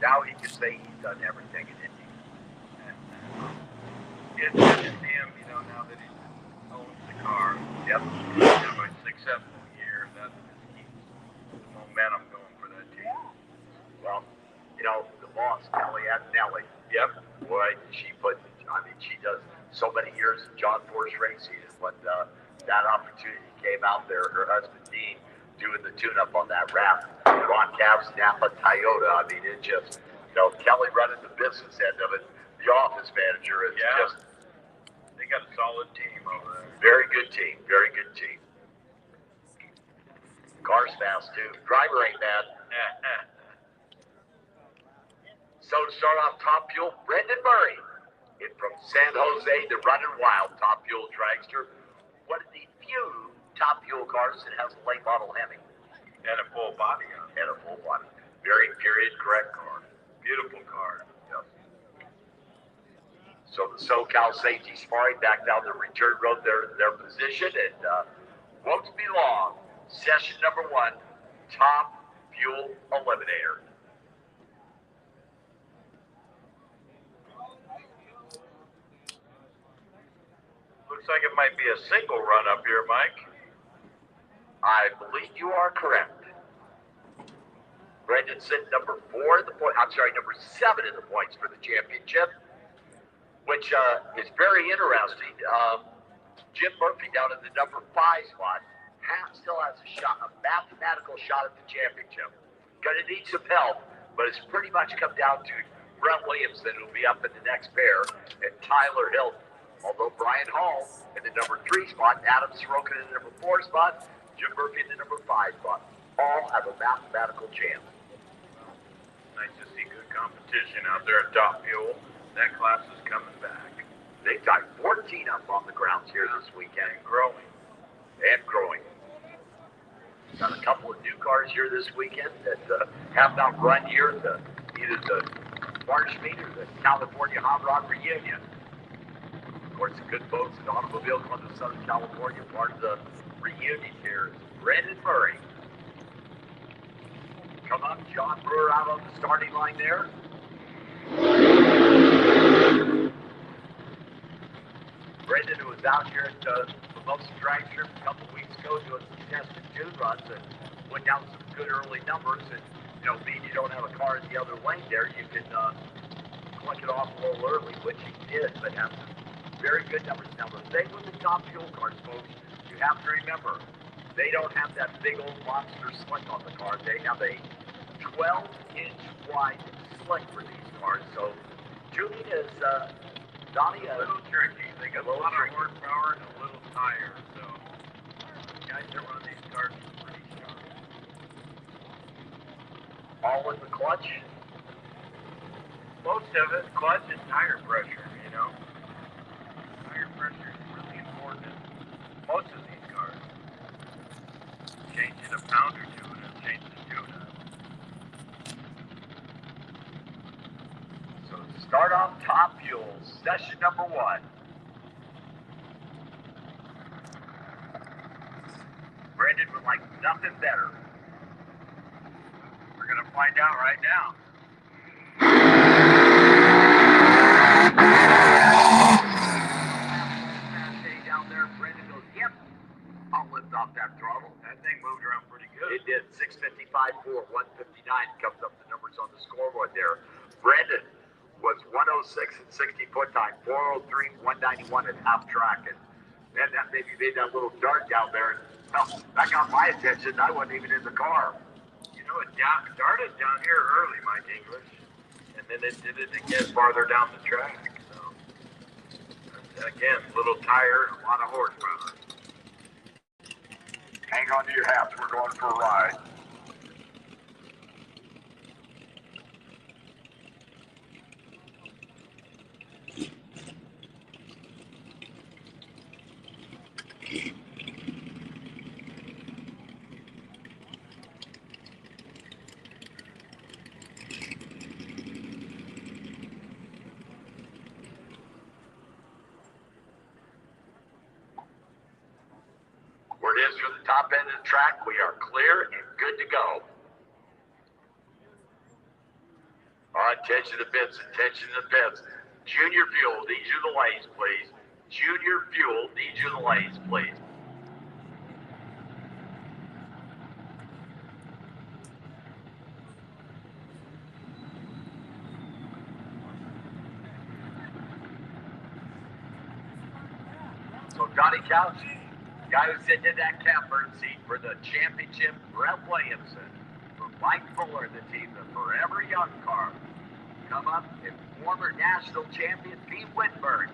Now he can say he's done everything in Indy. It's good to see him, you know, now that he owns the car. Yep. He's had a successful year. That just keeps the momentum going for that team. Well, you know, the boss, Kelly Nelly. Yep. Boy, she does so many years in John Force Racing. And when that opportunity came out there, her husband, Dean, doing the tune-up on that wrap, Ron Caps, Napa, Toyota. I mean, it just, you know, Kelly running the business end of it. The office manager is just. They got a solid team over there. Very good team. Very good team. Car's fast, too. Driver ain't bad. So to start off Top Fuel, Brendan Murray. In from San Jose to Running Wild, Top Fuel dragster. One of the few Top Fuel cars that has a late model Hemi. And a full body on it. And a full body. Very period correct car. Beautiful car. Yes. So the SoCal Safety Sparring back down the return road, their position, and won't be long. Session number 1, Top Fuel Eliminator. Looks like it might be a single run up here, Mike. I believe you are correct. Brendan sitting number 4 in the point. I'm sorry, number 7 in the points for the championship, which is very interesting. Jim Murphy down in the number 5 spot still has a shot, a mathematical shot at the championship. Going to need some help, but it's pretty much come down to Brent Williamson, who'll be up in the next pair, and Tyler Hilton. Although Brian Hall in the number 3 spot, Adam Sorokin in the number 4 spot, Jim Murphy in the number 5 spot, all have a mathematical chance. Nice to see good competition out there at Top Fuel. That class is coming back. They've got 14 up on the grounds here this weekend. And growing. And growing. Got a couple of new cars here this weekend that have not run here at either the March meet or the California Hot Rod Reunion. Of course, the good folks in Automobile Club of Southern California, part of the reunion here is Brandon Murray. Come up, John Brewer out on the starting line there. Brendan, who was out here at the Mimosa Drag Strip a couple weeks ago doing some test and tune runs and went down some good early numbers. And, you know, being you don't have a car in the other lane there, you can click it off a little early, which he did, but have some very good numbers. Now, the thing with the Top Fuel cars, folks, you have to remember, they don't have that big old monster slick on the car. They have a 12-inch wide slick for these cars. So tuning is, Donnie, a little tricky. They got a lot of horsepower and a little tire. So the guys that run these cars are pretty sharp. All in the clutch? Most of it, clutch and tire pressure, you know. Tire pressure is really important in most of these cars. Changing a pound or two and changing the tune-up. So start off Top Fuel, session number 1. Brendan would like nothing better. We're going to find out right now. Down there, Brendan goes, yep, I'll lift off that throttle. That thing moved around pretty good. It did. 655.4, 159 comes up the numbers on the scoreboard there. Brendan was 106 at 60 foot time, 403, 191 at half track, and then that maybe made that little dart down there. Well, that got my attention. I wasn't even in the car. You know, it darted down here early, Mike English, and then it did it again farther down the track. So, again, little tire, a lot of horsepower. Hang on to your hats. We're going for a ride. Where it is for the top end of the track, we are clear and good to go. All right, attention to the bits, attention to the bits. Junior Fuel, need you the lanes, please. Junior Fuel, need you the lanes, please. So Donnie Couch, guy who's sitting in that catbird seat for the championship, Brett Williamson. For Mike Fuller, the team, the Forever Young car. Come up and former national champion Pete Whitburn.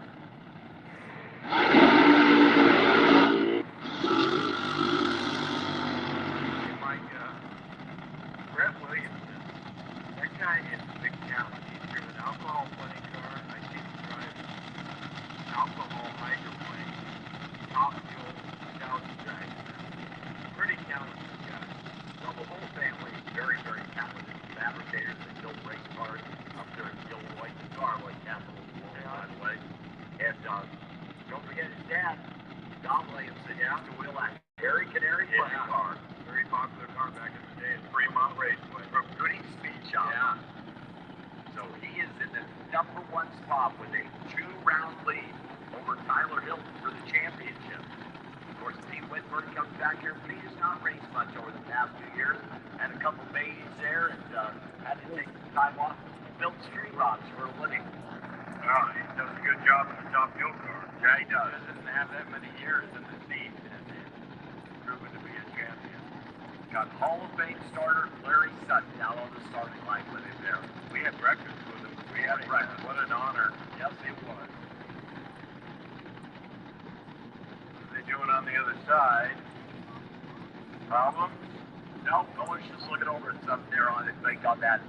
Mike, Brett Williamson, that guy is a big talent. He's driven alcohol funny car. I see him drive alcohol hydroplane, Top Fuel, Nostalgia Drag. Pretty talented guy. Well, the whole family is very, very talented. Fabricators that build race cars up there in Gilroy, the car like Capital, by the way. And don't forget his dad, Don Williamson, after wheel that Harry Canary funny car. Very popular car back in the day at Fremont Raceway. From Goody Speed Shop. Yeah. So he is in the number 1 spot with a 2-round lead over Tyler Hilton for the championship. course, Team Whitburn comes back here. Pete has not raced much over the past few years. Had a couple babies there and had to take some time off. Built street rods for a living. Well, he does a good job in the top fuel car. Yeah, he does. Doesn't have that many years in the seat and proven to be a champion. Got Hall of Fame starter Larry Sutton down on the starting line with him there. We had breakfast with him. We had breakfast. What an honor. Yes, it was. What are they doing on the other side? Problems? No, Miller's just looking over at something there on it. They got that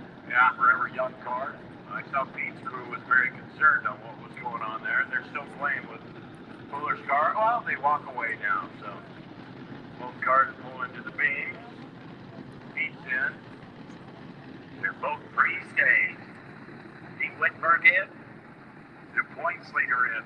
Forever Young car. I saw Pete's crew was very concerned on what was going on there. They're still playing with Fuller's car. Well, they walk away now, so both cars pull into the beams. Pete's in. They're both pre-staged. Team Whitberg in. The points leader in.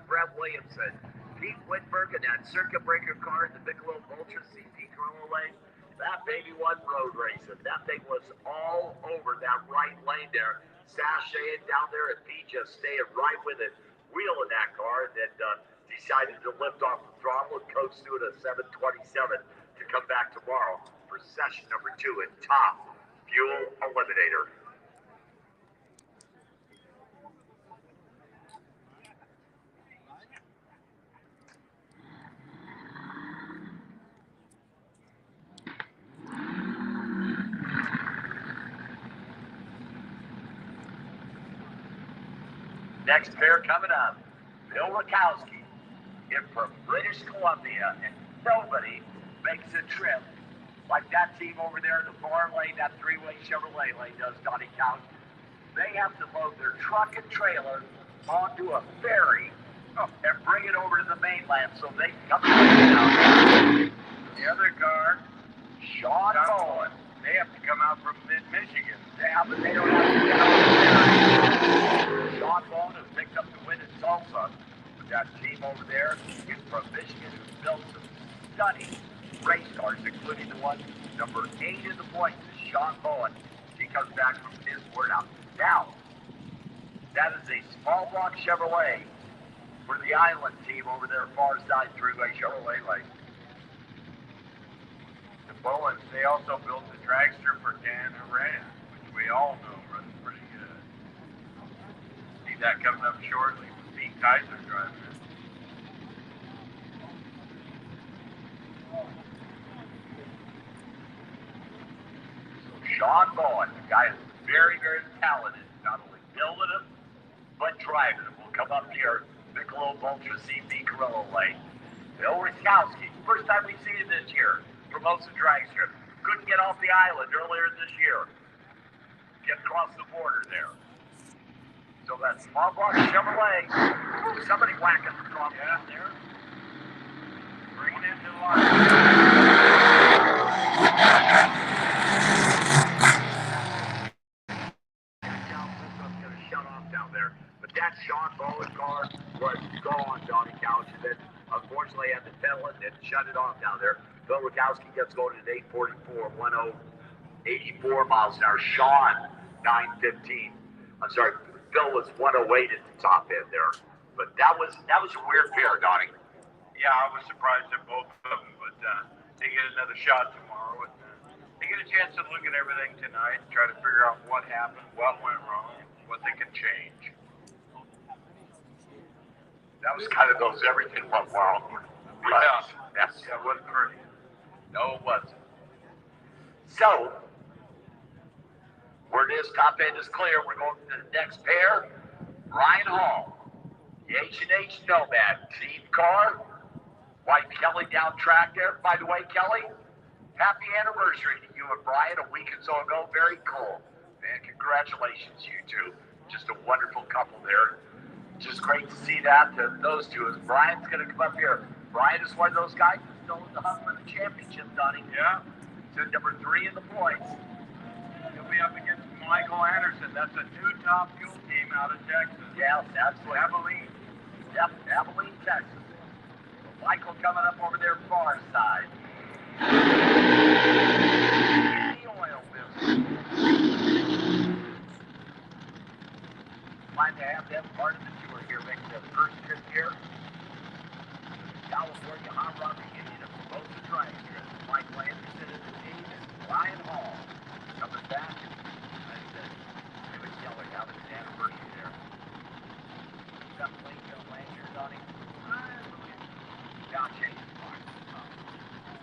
Brett Williamson, Pete Whitberg, and that circuit breaker car in the Bigelow Ultra CP Corolla lane. That baby won road racing. That thing was all over that right lane there, sashaying down there, and Pete just staying right with it, wheeling that car, and then decided to lift off the throttle and coast through it at 7:27 to come back tomorrow for session number 2 in Top Fuel Eliminator. Next pair coming up, Bill Rakowski in from British Columbia, and nobody makes a trip like that team over there in the far lane, that three-way Chevrolet lane does, Donnie Couch. They have to load their truck and trailer onto a ferry and bring it over to the mainland so they can come down. The other car, Sean Bowen. they have to come out from mid-Michigan. Yeah, but they don't have to get out of the ferry. Sean Bowen has picked up the win in Tulsa. With that team over there in from Michigan who built some stunning race cars, including the one number 8 in the points is Sean Bowen. He comes back from his workout. Now, that is a small block Chevrolet for the Island team over there, far side three-way Chevrolet lane. The Bowens, they also built the dragster for Dan Horan, which we all know runs pretty good. See that coming up shortly with Pete Kaiser driving it. Sean Bowen, the guy is very, very talented, not only building them, but driving them. Will come up here, Bigelow Ultra CP Corolla lane. Bill Rakowski, first time we've seen him this year, promotes the drag strip. Couldn't get off the island earlier this year. Get across the border there. So that small block Chevrolet, somebody whacking the drop down there. Bringing it to the line. That Sean Bowen car was gone, Johnny Couch, and then unfortunately had to pedal it and shut it off down there. Bill Rakowski gets going at 844, 84 miles an hour. Sean, 915. I'm sorry, Bill was 108 at the top end there. But that was a weird pair, Donnie. Yeah, I was surprised at both of them, but they get another shot tomorrow. And, they get a chance to look at everything tonight and try to figure out what happened, what went wrong, what they can change. That was kind of those everything went wrong. Yeah. Yes. Yeah, it wasn't pretty. No, it wasn't. So, where it is, top end is clear. We're going to the next pair. Ryan Hall, the H&H Nomad team car. White Kelly down track there. By the way, Kelly, happy anniversary to you and Brian a week or so ago. Very cool. Man, congratulations, you two. Just a wonderful couple there. Just great to see that. Those two. As Brian's going to come up here. Brian is one of those guys who's still in the hunt for the championship, Donnie. Yeah. So number 3 in the points. He'll be up against Michael Anderson. That's a new top fuel team out of Texas. Yeah, absolutely. Abilene. Yep, Abilene, Texas. Michael coming up over there far side. The oil business. Glad to have them part of the tour here, making their first trip here. California Hot Rod Reunion of both the dragsters. Michael Anderson and the team, Ryan Hall. Coming back. They was yelling out at the anniversary there. Got Lincoln Lanyard on him. Now change his mind.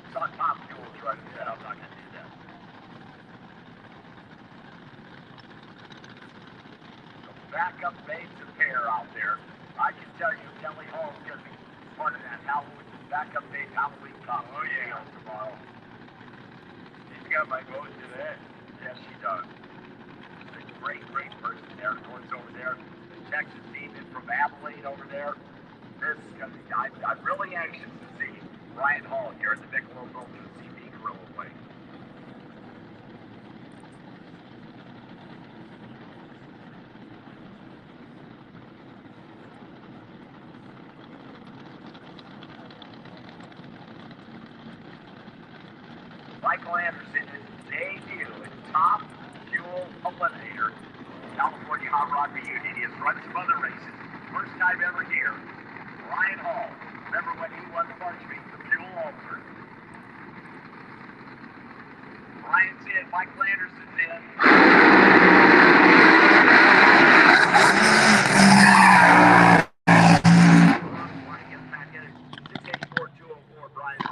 It's on top fuel truck. Yeah, I'm not going to do that. So backup babes and pair out there. I can tell you, Kelly Hall's going to be part of that Halloween, backup babe Halloween costume. Oh, yeah. Tomorrow. She's got my vote today. Yes, she does. She's a great, great person there. Of course, over there. The Texas team in from Abilene over there. This is going to be, I'm really anxious to see Ryan Hall here at the Michelob Ultra CB Gorilla Way. Michael Anderson is debut at Top Fuel Eliminator. California Hot Rod Reunion. He has run some other races. First time ever here. Ryan Hall. Remember when he won the March meet, the Fuel Ultra. Ryan's in. Michael Anderson's in. Want to get back in it. 684-204, Brian.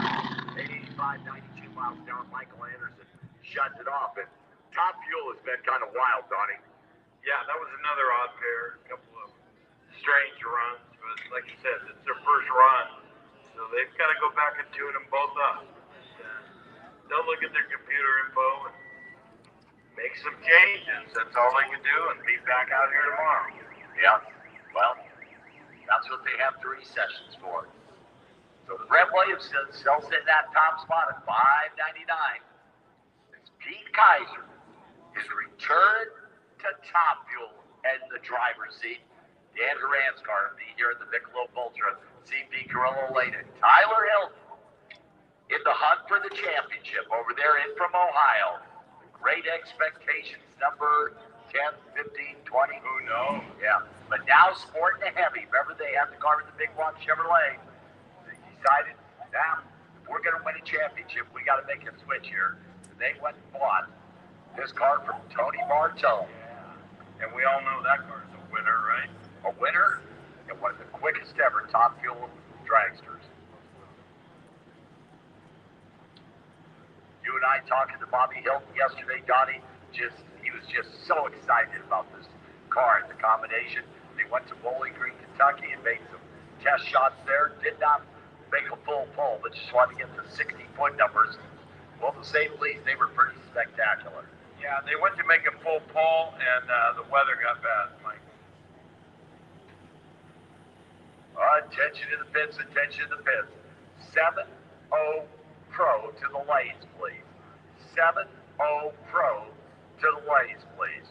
885, 92 miles down. Michael Anderson shuts it off. And Top Fuel has been kind of wild, Donnie. Yeah, that was another odd pair. A couple of strange runs, but like you said, it's their first run, so they've got to go back and tune them both up. They'll look at their computer info and make some changes. That's all they can do, and be back out here tomorrow. Yeah, well, that's what they have 3 sessions for. So Brett Williamson still in that top spot at $5.99. It's Pete Kaiser. His return to Top Fuel and the driver's seat. Dan Duran's car will be here in the Michelob Ultra CP Gorilla Lane. Tyler Hilton in the hunt for the championship over there in from Ohio. Great Expectations, number 10, 15, 20. Who knows? Yeah, but now sporting the heavy. Remember they had the car with the Big Rock Chevrolet. They decided, now, if we're going to win a championship, we got to make a switch here. So they went and bought this car from Tony Bartow. Yeah. And we all know that car's a winner, right? A winner and one of the quickest ever Top Fuel dragsters. You and I talking to Bobby Hilton yesterday, Donnie. He was just so excited about this car and the combination. They went to Bowling Green, Kentucky, and made some test shots there. Did not make a full pull, but just wanted to get the 60-foot numbers. Well, to say the least, they were pretty spectacular. Yeah, they went to make a full pull, and the weather got bad, Mike. Attention to the pits, attention to the pits. 7-0 Pro to the lanes, please. 7-0 Pro to the lanes, please.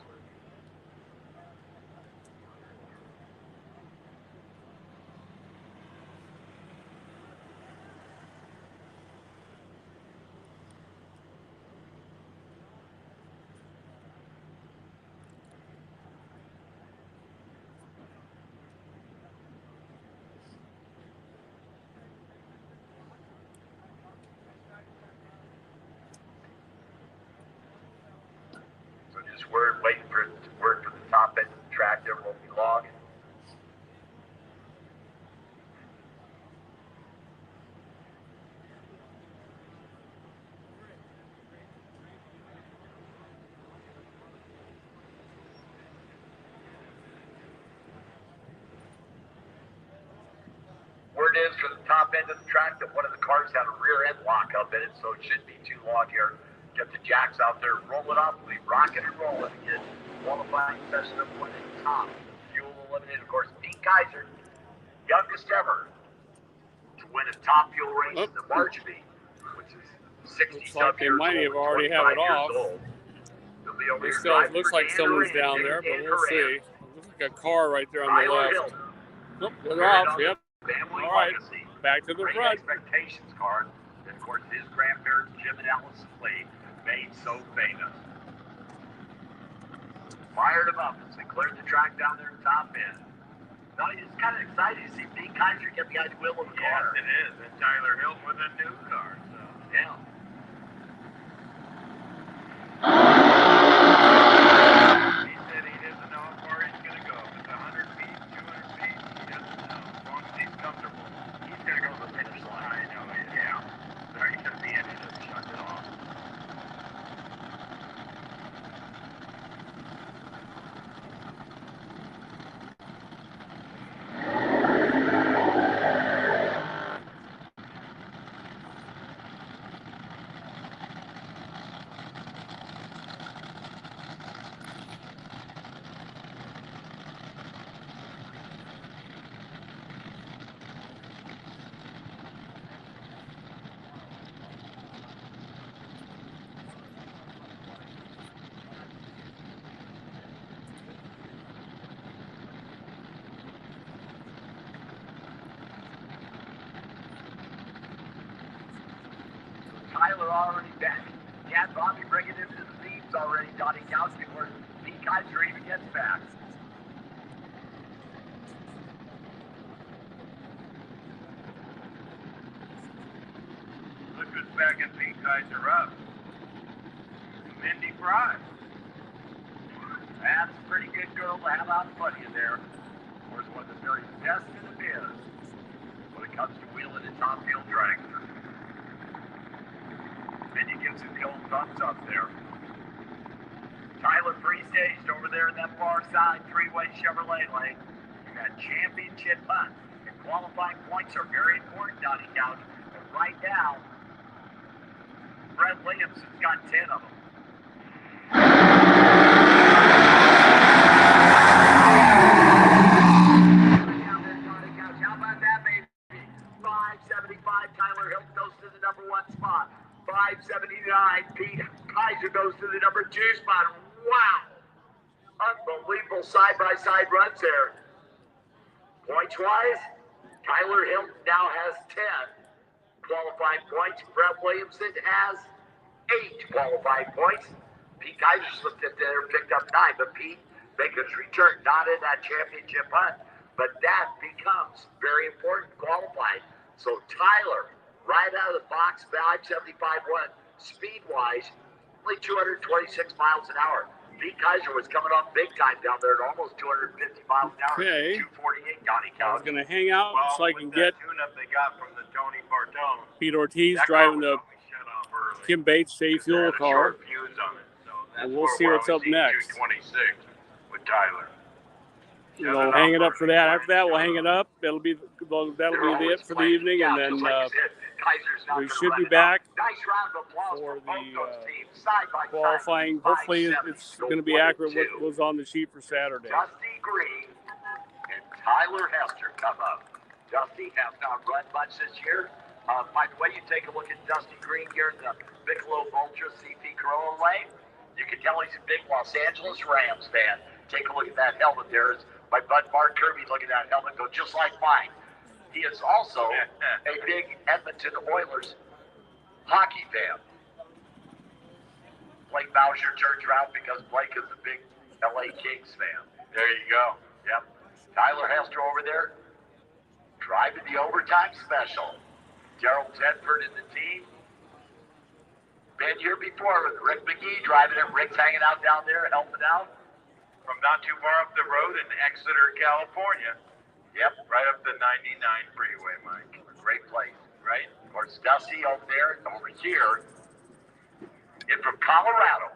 We're waiting for it to work for the top end of the track. There won't be long. Word is for the top end of the track that one of the cars had a rear end lock up in it, so it shouldn't be too long here. Get the jacks out there, roll it up, we rock it and roll it again. Qualifying session of one in Top Fuel Eliminated. Of course, Pete Kaiser, youngest ever to win a Top Fuel race in the March meet, which is 60 like they might have already have it off. It still looks like someone's down there, but we'll see. It looks like a car right there on the left. Nope, they're off. Yep. All right, back to the front. Expectations card. And of course, his grandparents, Jim and Allison Lee, made so famous. fired him up as they cleared the track down there at top end. No, it's kind of exciting to see Pete Kaiser get behind the wheel of the car. Yes, it is. And Tyler Hilton with a new car. So. Yeah. He said he doesn't know how far he's going to go. If it's 100 feet, 200 feet, he doesn't know. As long as he's comfortable. He's going to go to the finish line. I know he is. Yeah. There he's going to be in it and shut it off. Tyler already back. Dad Bobby bringing him to the leads already, dotting out before Pete Kaiser even gets back. Look who's backing Pete Kaiser up. Mindy Fry. That's a pretty good girl to have out in front of you there. Of course, one of the very best in the biz when it comes to wheeling a top field dragster. Mindy gives him the old thumbs up there. Tyler free-staged over there in that far side three-way Chevrolet lane. You got championship hunt. And qualifying points are very important, Donnie Couch. And right now, Brett Williamson's got 10 of them. How about that, baby? 575, Tyler Hilton goes to the number 1 spot. 579, Pete Kaiser goes to the number 2 spot. Wow! Unbelievable side-by-side runs there. Points-wise, Tyler Hilton now has 10 qualifying points. Brett Williamson has 8 qualifying points. Pete Kaiser slipped in there and picked up 9, but Pete making his return, not in that championship hunt. But that becomes very important qualifying. So Tyler, right out of the box, 575 won. Speed-wise, only 226 miles an hour. Pete Kaiser was coming on big time down there at almost 250 miles an hour. Okay. 248, Donnie I was Couch. going to hang out so I can get tune-up they got from the Tony Bartone. Pete Ortiz That driving car the was only shut off early. Kim Bates Safe They had Fuel a car. short fuse on it, so that's And we'll where see we're what's up only seeing next. 226 with Tyler. You know, hang it up for that. After that, we'll hang it up. That'll be it for the evening, and then we should be back for the qualifying. Hopefully, it's going to be accurate what was on the sheet for Saturday. Dusty Green and Tyler Hester come up. Dusty has not run much this year. By the way, you take a look at Dusty Green here in the Bigelow Ultra CP Corolla lane. You can tell he's a big Los Angeles Rams fan. Take a look at that helmet there. My bud Mark Kirby looking at that helmet go just like mine. He is also a big Edmonton Oilers hockey fan. Blake Bowser turns around because Blake is a big LA Kings fan. There you go. Yep. Tyler Hester over there driving the overtime special. Gerald Tedford and the team. Been here before with Rick McGee driving it. Rick's hanging out down there, helping out. From not too far up the road in Exeter, California. Yep. Right up the 99 freeway, Mike. Great place. Right? Of course, Dusty over there, over here, in from Colorado.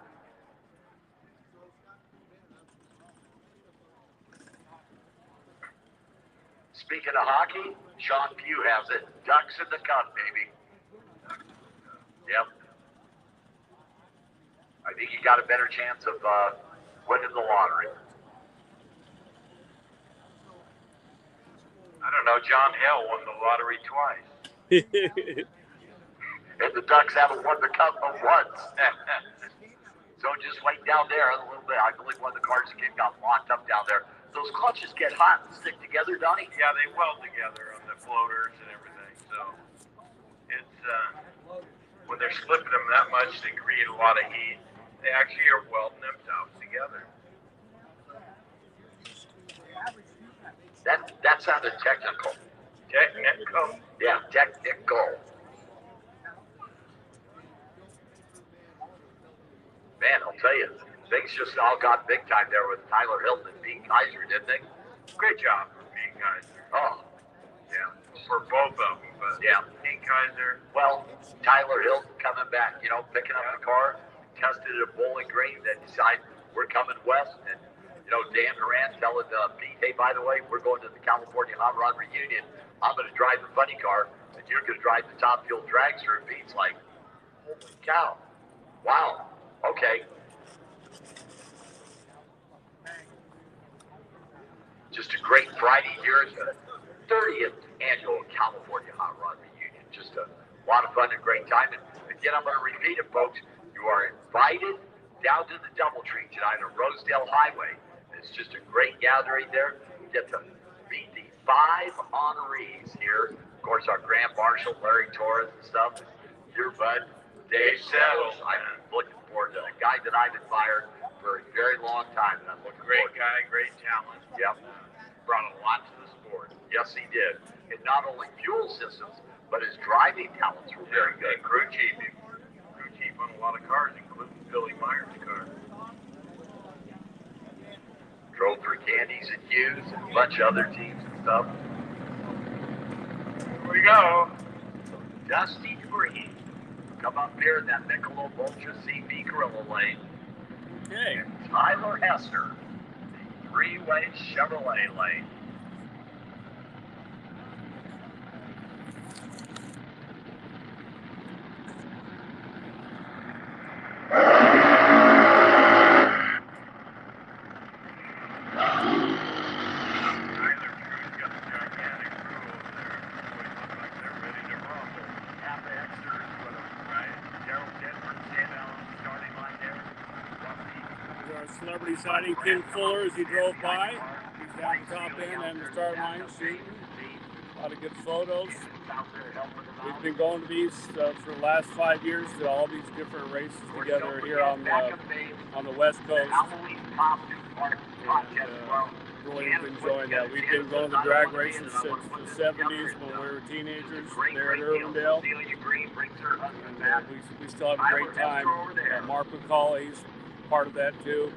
Speaking of hockey, Sean Pugh has it. Ducks in the cup, baby. Yep. I think he got a better chance of winning the lottery. I don't know. John Hill won the lottery twice. And the Ducks haven't won the cup but once. So just wait down there a little bit. I believe one of the cars again got locked up down there. Those clutches get hot and stick together, Donnie. Yeah, they weld together on the floaters and everything. So it's when they're slipping them that much, they create a lot of heat. They actually are welding themselves together. That sounded technical. Technical. Yeah, technical. Man, I'll tell you, things just all got big time there with Tyler Hilton and Pete Kaiser, didn't they? Great job for Pete Kaiser. Oh, Yeah, for both of them. But yeah. Pete Kaiser. Well, Tyler Hilton coming back, picking up the car, tested it at Bowling Green, then decided we're coming west. And, Dan Horan telling Pete, hey, by the way, we're going to the California Hot Rod Reunion. I'm going to drive the funny car, and you're going to drive the Top Fuel dragster. And Pete's like, holy cow. Wow. Okay. Just a great Friday here at the 30th annual California Hot Rod Reunion. Just a lot of fun and great time. And again, I'm going to repeat it, folks. You are invited down to the Doubletree tonight on Rosedale Highway. It's just a great gathering there. You get to meet the 5 honorees here. Of course, our Grand Marshal, Larry Torres and stuff. Your bud, Dave Settles. I'm looking forward to a guy that I've admired for a very long time. And I'm looking Great forward guy, great talent. Yep. Brought a lot to the sport. Yes, he did. And not only fuel systems, but his driving talents were very good. Crew chief on a lot of cars, including Billy Meyer's car. Drove for Candies and Hughes and a bunch of other teams and stuff. Here we go. Dusty Green. Come up here in that Michelob Ultra CB Gorilla lane. Okay. And Tyler Hester, the 3-way Chevrolet lane. Celebrity sighting Ken Fuller as he drove by. He's down the top end and the start line shooting. A lot of good photos. We've been going to these for the last 5 years to all these different races together here on the West Coast. And really enjoying that. We've been going to drag races since the 70s when we were teenagers there at Irvindale. And we still have a great time. Mark McCall, he's part of that too.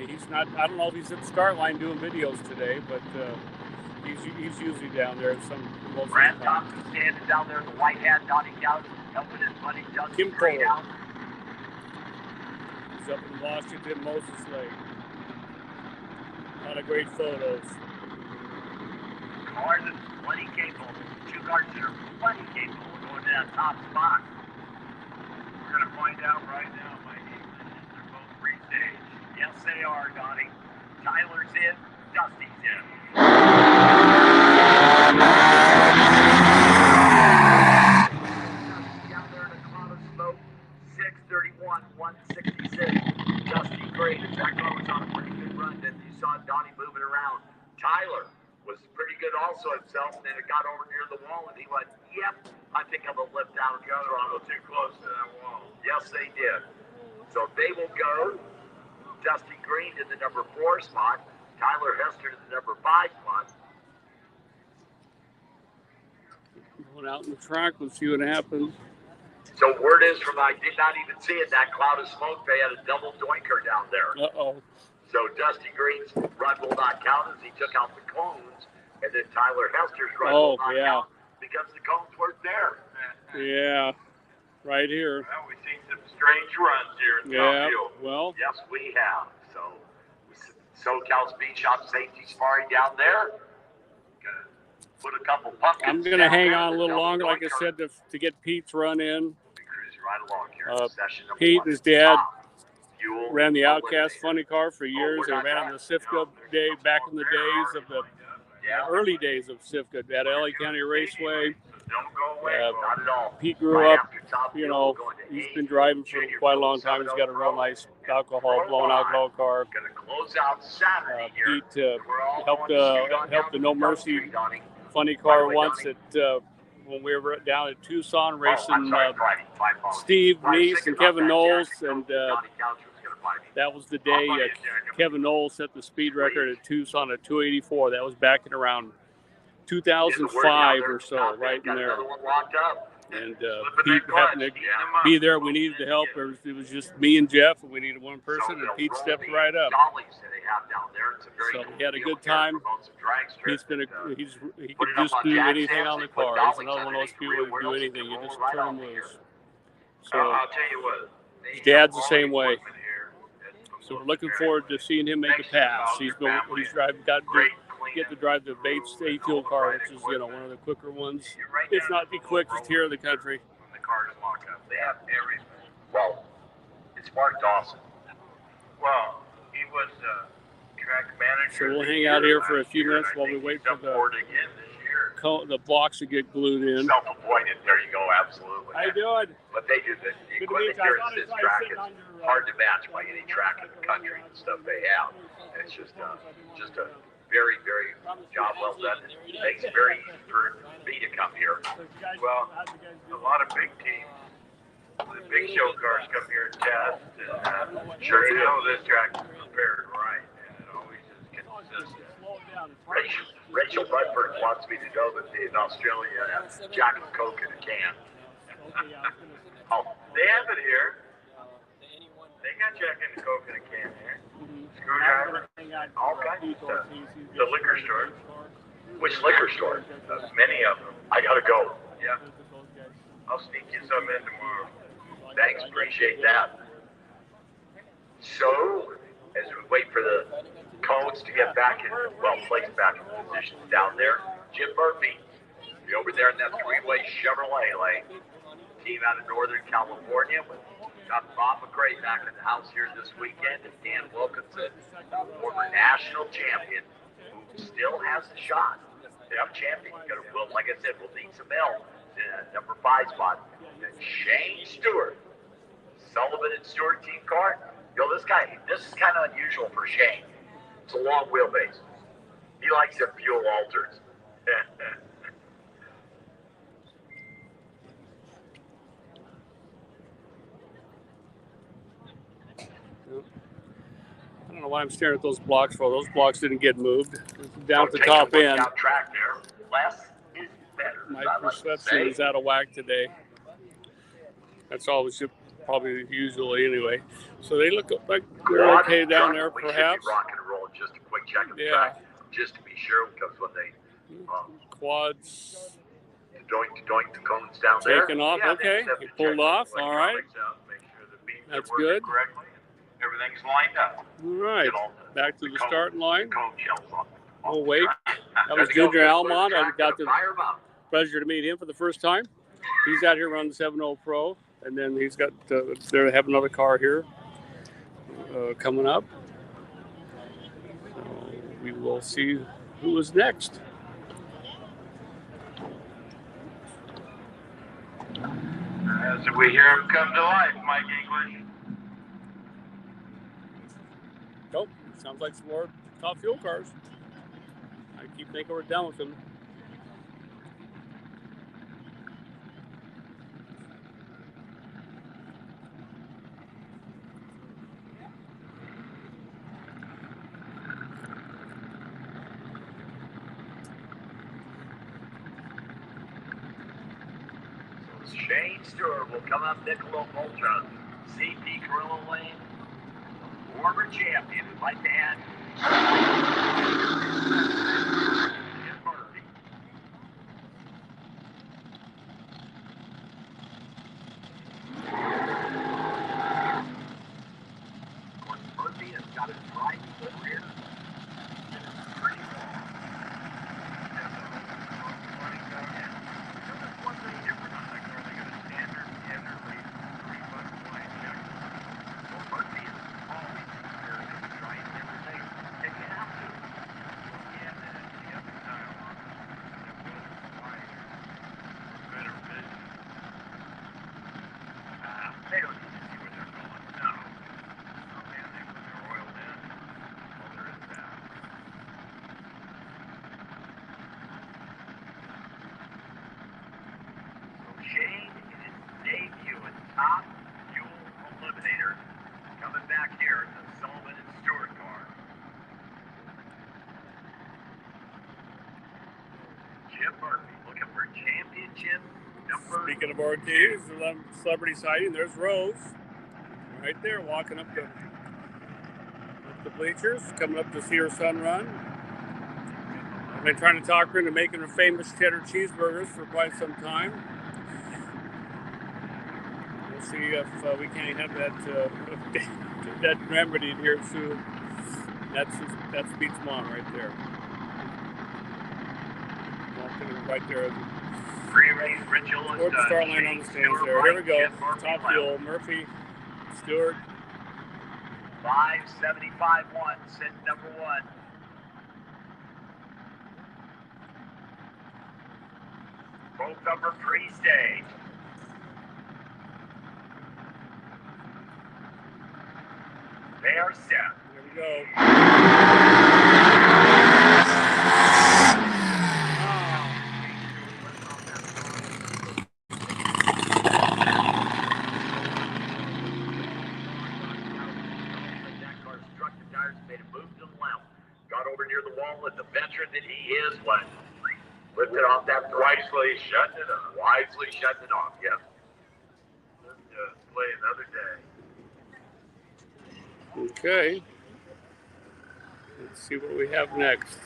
He's not, I don't know if he's at the start line doing videos today, but he's usually down there some most Brad Thompson standing down there in the white hat, nodding out, helping his buddy Dustin Green out. He's up in Washington, Moses Lake. A lot of great photos. Cars that are plenty capable. 2 cars that are plenty capable of going to that top spot. We're going to find out right now, Mikey. They're both pre-staged. Yes, they are, Donnie. Tyler's in, Dusty's in. Down there in a cloud of smoke, 631, 166. Dusty Green. That car was on a pretty good run. Then you saw Donnie moving around. Tyler was pretty good also himself, and then it got over near the wall, and he went, yep, I think I'm going to lift down. Got a little too close to that wall. Yes, they did. So they will go. Dusty Green to the number 4 spot. Tyler Hester to the number 5 spot. Going out in the track, let's see what happens. So word is from, I did not even see it, that cloud of smoke, they had a double doinker down there. Uh-oh. So Dusty Green's run will not count as he took out the cones, and then Tyler Hester's run will not count because the cones weren't there. Yeah, right here. Well, we've seen some strange runs here in Top Fuel. Well. Yes, we have. So SoCal Speed Shop Safety Sparring down there. Gonna put a couple pumpkins. I'm going to hang on a little longer, like I said, to get Pete's run in. We cruise right along here. Session number Pete 1. and his dad Fuel ran the Outcast Funny Car for years. They ran on the SIFCA day back in the days of the early days of SIFCA at LA County Raceway. Don't go away. Not at all. Pete grew up, he's been driving for quite a long time. He's got a real nice blown alcohol car. Gonna close out Saturday here. Pete helped the No Mercy Funny Car once at when we were down at Tucson racing Steve Neese and Kevin Knowles, and That was the day Kevin Knowles set the speed record at Tucson at 284. That was back in around 2005 or so, right in there. And Pete happened to be there. We needed the help. It was just me and Jeff, and we needed one person, and Pete stepped right up. So we had a good time. He could just do anything on the car. He's another one of those people who do anything. You just turn him loose. So I'll tell you what. his dad's the same way. So we're looking forward to seeing him make the pass. He's get to drive the Bates A fuel car, which is one of the quicker ones. It's not the quickest here in the country. When the cars lock up, they have everything. Well, it's Mark Dawson. Well, he was track manager. So we'll hang out here for a few minutes while we wait for the blocks to get glued in. Self-appointed. There you go. Absolutely. How you doing? But they do the equipment here at this track is hard to match by any track in the country and stuff they have. And it's just a very, very job well done. It makes it very easy for me to come here. Well, a lot of big teams, the big show cars come here and test. And sure you know this track is prepared right, and it always is consistent. Rachel Budford wants me to know that in Australia have Jack and Coke in a can. Oh, they have it here. They got Jack and Coke in a can here. Screwdriver, all kinds of stuff. The liquor store. Which liquor store? Many of them. I gotta go. Yeah. I'll sneak you some in tomorrow. Thanks, appreciate that. So, as we wait for the cones to get back in, placed back in position down there, Jim Murphy, over there in that three-way Chevrolet lane. Team out of Northern California with got Bob McRae back in the house here this weekend, and Dan Wilkinson, former national champion, who still has the shot. Yeah, champion. Like I said, we'll need some help in number 5 spot. And Shane Stewart, Sullivan and Stewart team car. This is kind of unusual for Shane. It's a long wheelbase. He likes them fuel alters. I don't know why I'm staring at those blocks for. Those blocks didn't get moved. Down at the top end. Track there. Less is better. My perception is out of whack today. That's always probably usually anyway. So they look like they're okay down there, perhaps. Rock and roll. Just a quick check of the track, just to be sure, because when they quads doink the cones down there. Taken off. Okay, he pulled off. All right. Make sure the beams That's are working good. correctly. Everything's lined up. All right, back to the starting line. Cone shells on. Oh, wait. That was Ginger Almond. I got the pleasure to meet him for the first time. He's out here running the 7.0 Pro, and then he's got, they have another car here coming up. So we will see who is next. As we hear him come to life, Mike English. Nope, sounds like some more top fuel cars. I keep thinking we're done with them. Shane Stewart will come up Michelob Ultra, CP Carrillo Lane, former champion. We'd like to add Jim Murphy. Of course, Murphy has got a driving career. It's pretty long. One thing different on that car, they got a standard lead 3-month flying check. Well, Murphy is always prepared to try and everything, and you have to. Yeah, and then the other style on it, that will wider, better vision. They don't need to see where they're going. No. Oh, man, they put their oil in. Well, there is that. Shane in his debut at Top Fuel Eliminator, coming back here at the Speaking of Ortiz, celebrity sighting, there's Rose right there walking up the bleachers, coming up to see her son run. I've been trying to talk her into making her famous cheddar cheeseburgers for quite some time. We'll see if we can't have that remedied here soon. That's Beats Mom right there. Walking right there. Pre-race ritual is Toward the start line on the stands there. Here we go. Top fuel. Murphy, Stewart. 575-1, sit number 1. Both over pre-stage. They are set. Here we go. The veteran that he is, lifted off that wisely, shutting it off. Wisely shutting it off, yes. Just play another day. Okay. Let's see what we have next.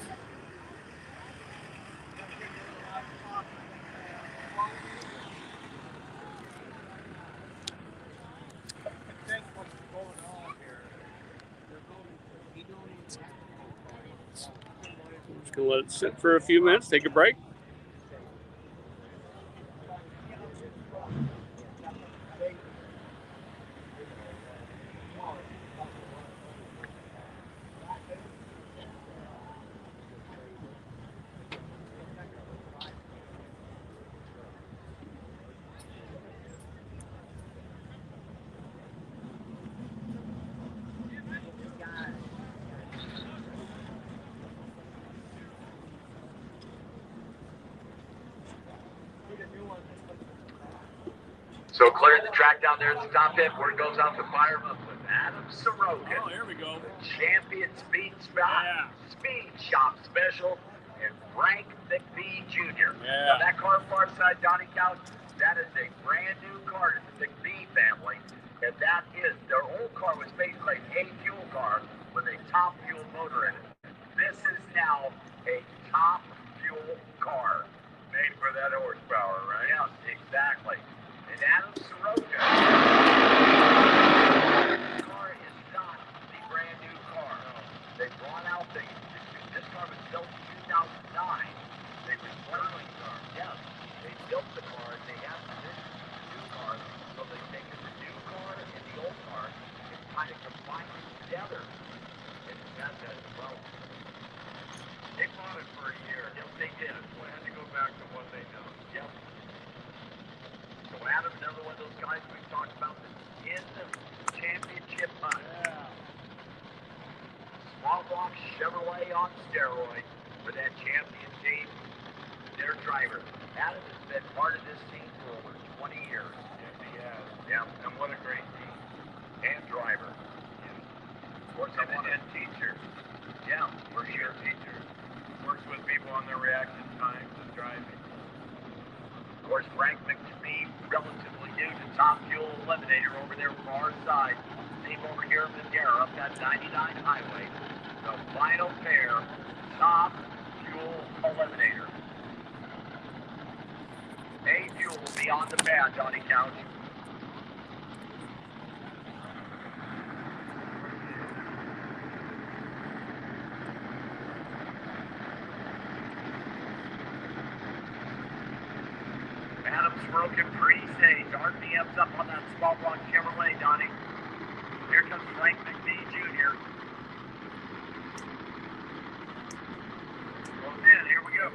Just gonna let it sit for a few minutes, take a break. So clearing the track down there at the top end, where it goes out to fire him up with Adam Sorokin. Oh, here we go. Champion Speed Shop Special, and Frank McBee Jr. Yeah. Now that car far side, Donnie Couch, that is a brand new car to the McBee family. And that is, their old car was basically a fuel car with a top fuel motor in it. This is now a top fuel car. Made for that horsepower, right? Yes, exactly. And Adam Soroka, this car is not the brand new car. They brought out this car was built in 2009. They replaced the car. Yes, they built the car. They have the new car, so they take the new car and the old car and kind of combine them together. And that's it. Well, they bought it for a year. Yes, they did. We had to go back to what they know. Yep. So Adam, another one of those guys we talked about in the championship hunt. Yeah. Small block Chevrolet on steroids for that champion team. Their driver. Adam has been part of this team for over 20 years. Yes, he has. Yeah. And what a great team. And driver. Of course, And teacher. Yeah, for sure. Teacher. Works with people on their reaction times and driving. Of course, Frank McBee, relatively new to Top Fuel Eliminator over there far side. Same over here in Madera, up that 99 highway. The final pair, Top Fuel Eliminator. A Fuel will be on the pad, Donnie Couch. Adam's broken pre-stage. RPM's up on that small block Chevrolet, Donnie. Here comes Frank McBee Jr. Goes in. Here we go.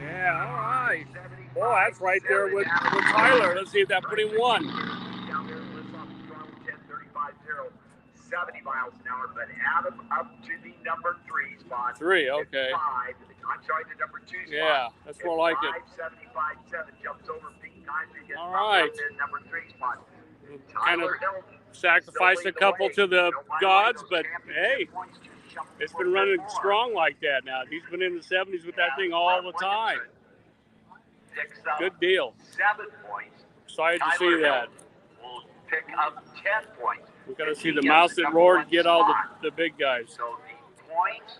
Yeah, all right. Boy, that's right there with Tyler. Let's see if that put him one. Down there, lifts off the throttle, 10.35.0, 70 miles an hour. But Adam up to the number 3 spot. 3, okay. I'm sorry, the number 2 spot. Yeah, that's more like it. 5.75.7 jumps over Pete Kaiser. Gets All right. up there, number 3 spot. Kind of Tyler Hilton sacrificed a couple to the gods, but hey, It's been running strong like that now. He's been in the 70s with that thing all the time. Good deal. 7 points. Excited to see that. Will pick up 10 points. We're going to see the mouse that roared get all the big guys. So the points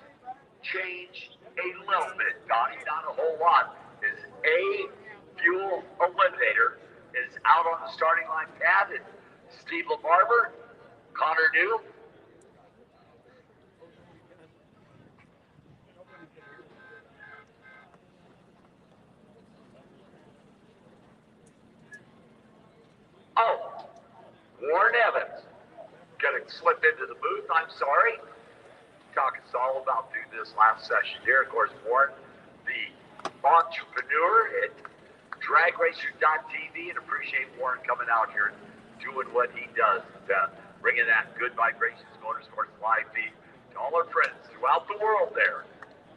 change a little bit, Donnie, not a whole lot. Is A Fuel Eliminator is out on the starting line pad. And Steve LaBarber, Connor New. Oh, Warren Evans going to slip into the booth. I'm sorry. Talking all about through this last session here. Of course, Warren, the entrepreneur at dragracer.tv, and appreciate Warren coming out here and doing what he does, bringing that Good Vibrations Motorsports live feed to all our friends throughout the world there.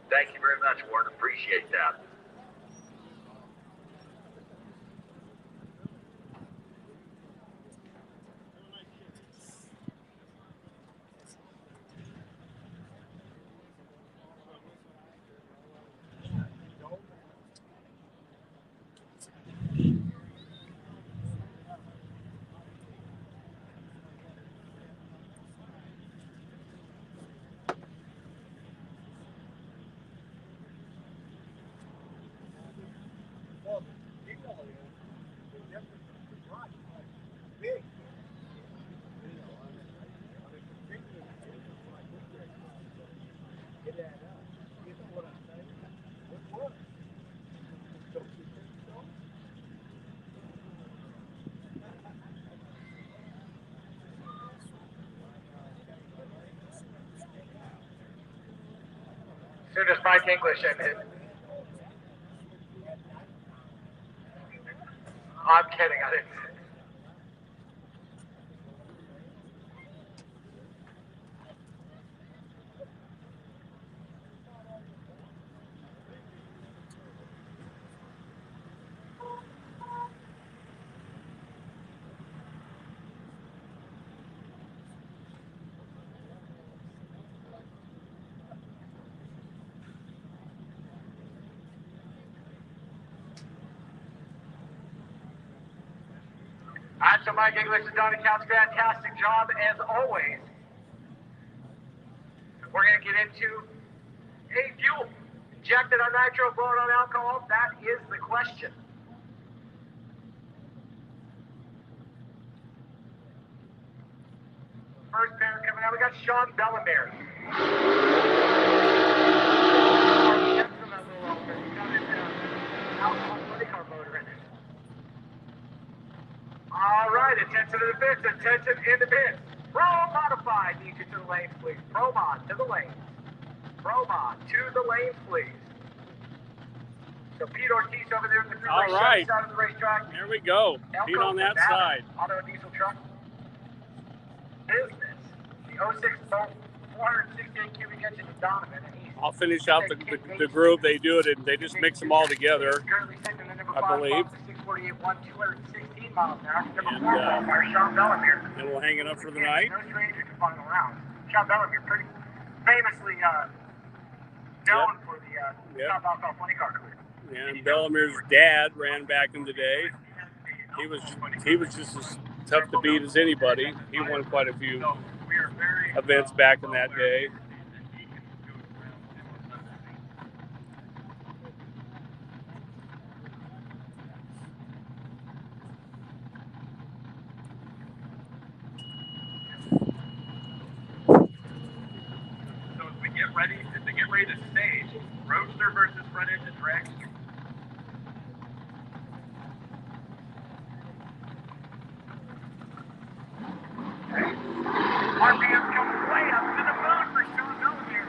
Thank you very much, Warren. Appreciate that. Soon as Mike English ended. I'm kidding, I didn't. So Mike English and Donnie Couch, fantastic job as always. We're going to get into a fuel. Injected on nitro, blown on alcohol? That is the question. First pair coming out, we got Sean Bellemere. All right, attention to the pits, attention in the pits. Pro modified, need you to the lanes, please. Pro mod to the lanes. Pro mod to the lanes, please. So Pete Ortiz over there in the freeway side of the racetrack. There we go. Pete on that side. Auto and diesel truck. Business. The 06 Bolt 468 cubic engine of Donovan. I'll finish out the groove. They do it, and they just mix them all together, I believe. 216 miles an hour. And Sean Bellemere. then we'll hang it up for the night. No stranger to final round. Sean Bellemere, pretty famously known for the South Alcohol Funny Car career. And Bellemere's dad ran back in the day. He was just as tough to beat as anybody. He won quite a few events back in that day. As they get ready to stage, Roadster versus front engine dragster. RPM coming way up to the moon for Sean Bellemere.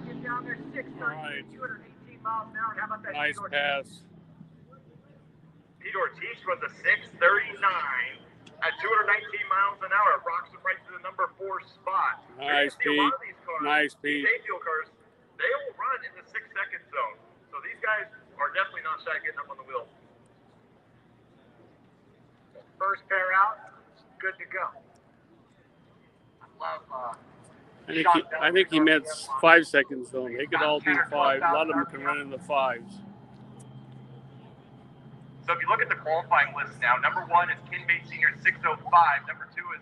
Get down there 218 miles an hour. How about that? Nice pass. Pete Ortiz was a 639 at 219 miles an hour. Rocks him right to the number 4 spot. Nice, Pete. Nice, Pete. These fuel cars, they will run in the 6-second zone. So these guys are definitely not shy getting up on the wheel. horse pair out, good to go. I love I think he meant 5 seconds though. They could all be 5. A lot of them can run in the 5s. So if you look at the qualifying list now, number 1 is Ken Bates Sr. at 6:05. Number 2 is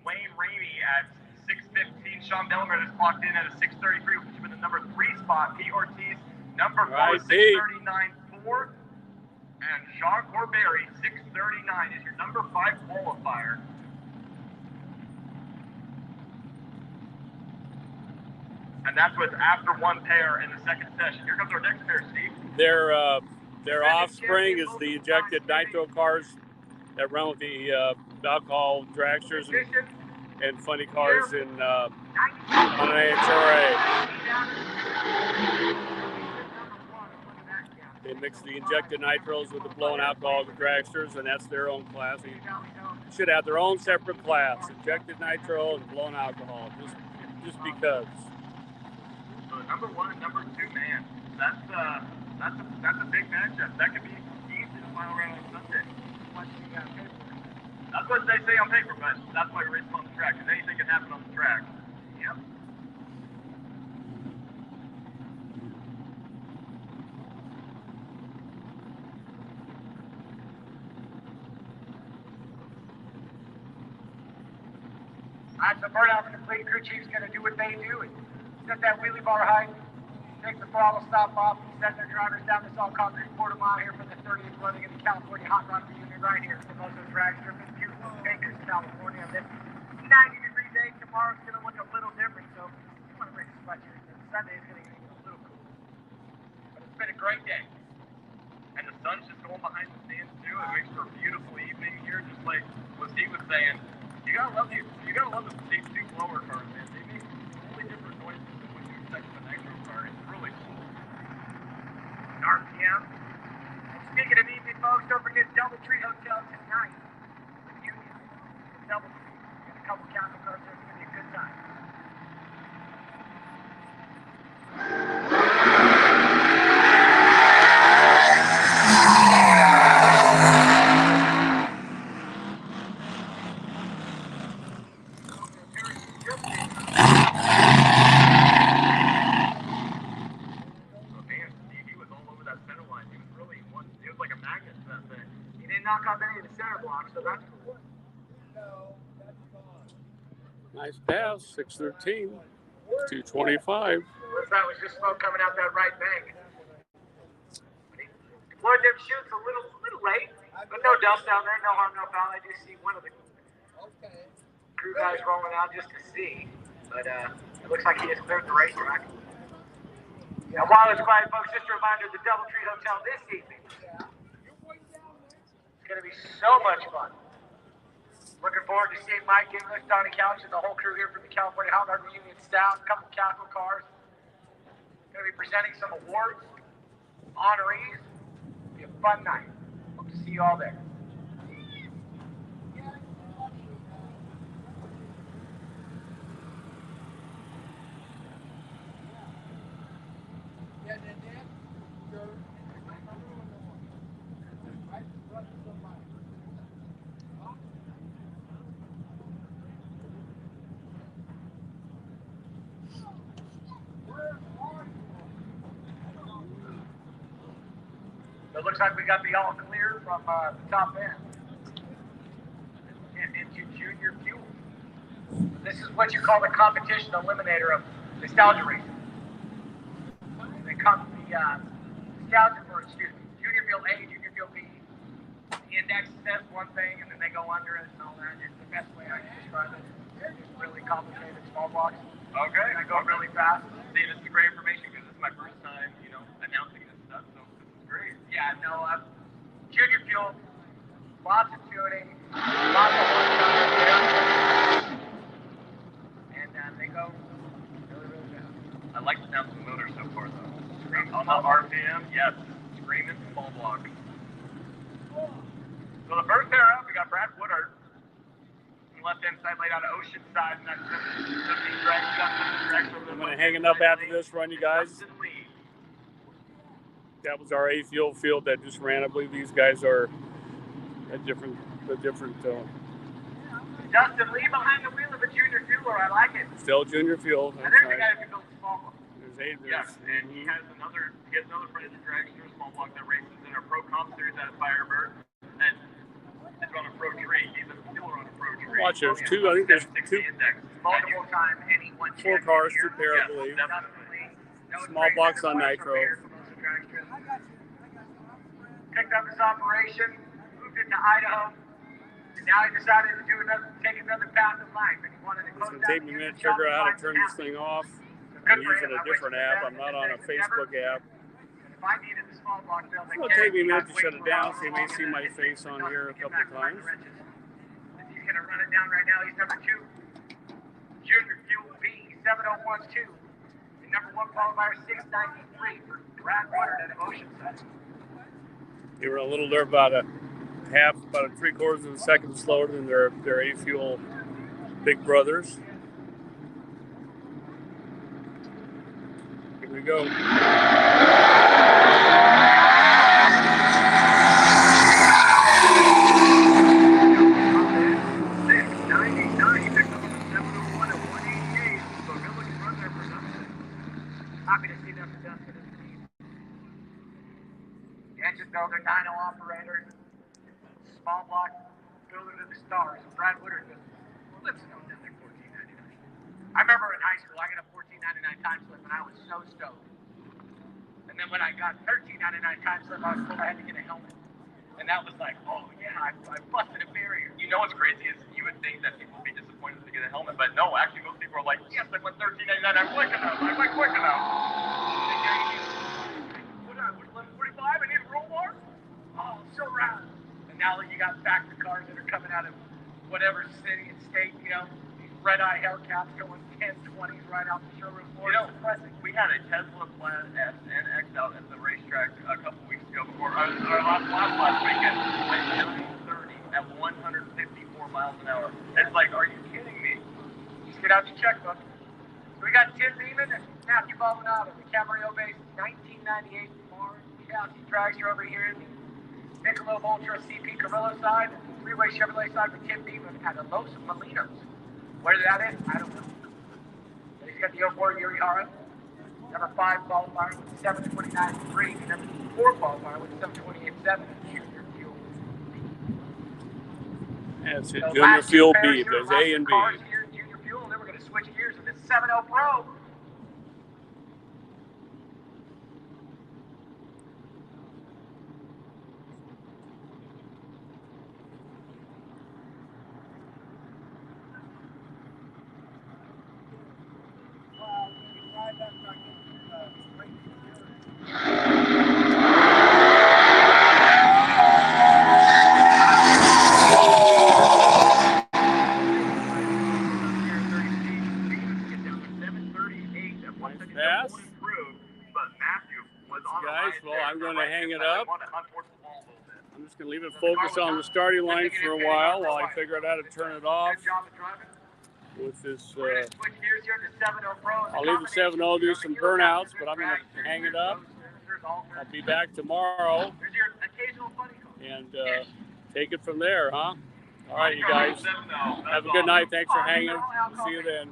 Wayne Ramey at 6:15. Sean Delamere is clocked in at a 6:33, which is in the number 3 spot. Pete Ortiz, number 4, 6:39.4. And Jean Corberry, 6:39 is your number 5 qualifier. And that's with after one pair in the second session. Here comes our next pair, Steve. Their offspring is the injected nitro cars that run with the alcohol dragsters and funny cars on an HRA. They mix the injected nitros with the blown alcohol dragsters, and that's their own class. They should have their own separate class: injected nitro and blown alcohol. Just because. So number 1 and number 2, man, that's a big matchup. That could be easy in the final round on Sunday. That's what they say on paper, but that's why you're racing on the track, because anything can happen on the track. Yep. All right, so burnout complete. Crew chief's going to do what they do and set that wheelie bar height, take the throttle stop off, and set their drivers down this all concrete quarter-mile here for the 30th running in the California Hot Rod Reunion right here. The most drag strip in beautiful Bakersfield, California. This 90-degree day. Tomorrow's going to look a little different, so you want to bring a sweatshirt. Sunday is going to get a little cool. But it's been a great day. And the sun's just going behind the stands too. It makes for a beautiful evening here, just like what Steve was saying. You gotta love the big 2 blower cars, man. They make totally different noises than what you expect from a nitro car. It's really cool. RPM. And speaking of evening, folks, don't forget Doubletree Hotel tonight. Reunion. Doubletree. Got a couple counter cars there. It's gonna be a good time. Knock off any of the center blocks, so that's cool. Nice pass, 6:13, 2:25. That was just smoke coming out that right bank. Deployed them chutes a little late, but no dust down there, no harm, no foul. I do see one of the crew guys rolling out just to see, but it looks like he has cleared the racetrack. And while it's quiet, folks, just a reminder, the Doubletree Hotel this evening. Going to be so much fun. Looking forward to seeing Mike English, Donnie Couch, and the whole crew here from the California Hot Rod Reunion staff. A couple capital cars. Going to be presenting some awards, honorees. It'll be a fun night. Hope to see you all there. It looks like we got the all clear from the top end. And into junior fuel. This is what you call the competition eliminator of nostalgia racing. The nostalgia, or excuse me, junior fuel A, junior fuel B. The index says one thing, and then they go under it and all that. It's the best way I can describe it. It's really complicated, small blocks. Okay. And I go really fast. See, this is great information because this is my first time, announcing this stuff, so this is great. Yeah, no, junior fuel, lots of tuning, lots of horsepower, and they go really, really fast. I like the sound of the motor so far, though. On the RPM, yes, screaming small block. So the first pair up, we got Brad Woodard. On the left-hand side, laid out of Oceanside, and that's 17 tracks. I'm going to hang it up after this run, you guys. That was our A fuel field that just ran. I believe these guys are at different a different. Justin, leave behind the wheel of a junior fueler. I like it. Still junior fuel. And there's the guy who built the small block. There's and he has another friend that drives through a small block that races in our Pro Comp series out of Firebird. And he's on a Pro Tree. He's a fueler on a Pro Tree. Watch, there's two. I think there's two. Multiple time, anyone. 4 cars, 2 pair, I believe. Small blocks on nitro. Picked up his operation, moved into Idaho, and now he decided to take another path in life. And he wanted to It's going to take me a minute to figure out how to turn this thing off. I'm using a different app. I'm not on a Facebook app. If I needed the small block build, It's going to take me a minute to shut it down, so you may see my face on here a couple of times. He's going to run it down right now. He's number 2. Junior Fuel B 7012. And number 1 qualifier 693 for Brad Woodard at Oceanside. They were a little, they're about a 3/4 of a second slower than their A Fuel big brothers. Here we go. Happy to see them for Dustin as a team. Engine builder, dyno operator, small block builder to the stars. Brad Woodard lives in down there, $14.99. I remember in high school, I got a $14.99 time slip, and I was so stoked. And then when I got $13.99 time slip, I was told I had to get a helmet. And that was like, oh yeah, I busted a barrier. You know what's crazy is you would think that people would be disappointed to get a helmet, but no, actually most people are like, yes, I went $13.99, I went quick enough. What I was 11:45, I need a roll bar? Oh, so rad. And now that you got factory cars that are coming out of whatever city and state, you know, these red-eye Hellcats going 10, 20s right out the showroom floor. You know, we had a Tesla Plaid S and X out at the racetrack a couple weeks ago before our last weekend. Went 30 at 154 miles an hour. It's like, are you kidding me? Just get out your checkbook. So we got Tim Beeman and Matthew Baldonado, the Camarillo-based 1998 Mars chassis dragster over here in the Michelob Ultra CP Carrillo side, and Freeway Chevrolet side for Tim Beeman at the Los Molinos. Where that is, I don't know. But he's got the 04 Yuriara, number 5 qualifier with 729.3, number 4 qualifier with 728.7, Junior Fuel. That's it, Junior Fuel B. There's A and B. Here, Junior Fuel, and then we're going to switch gears to the 7.0 Pro. Guys, well, I'm going to hang it up. I'm just going to leave it focused on the starting line for a while I figure out how to turn it off with this. I'll leave the 7.0, do some burnouts, but I'm going to hang it up. I'll be back tomorrow and take it from there, huh? All right, you guys. Have a good night. Thanks for hanging. See you then.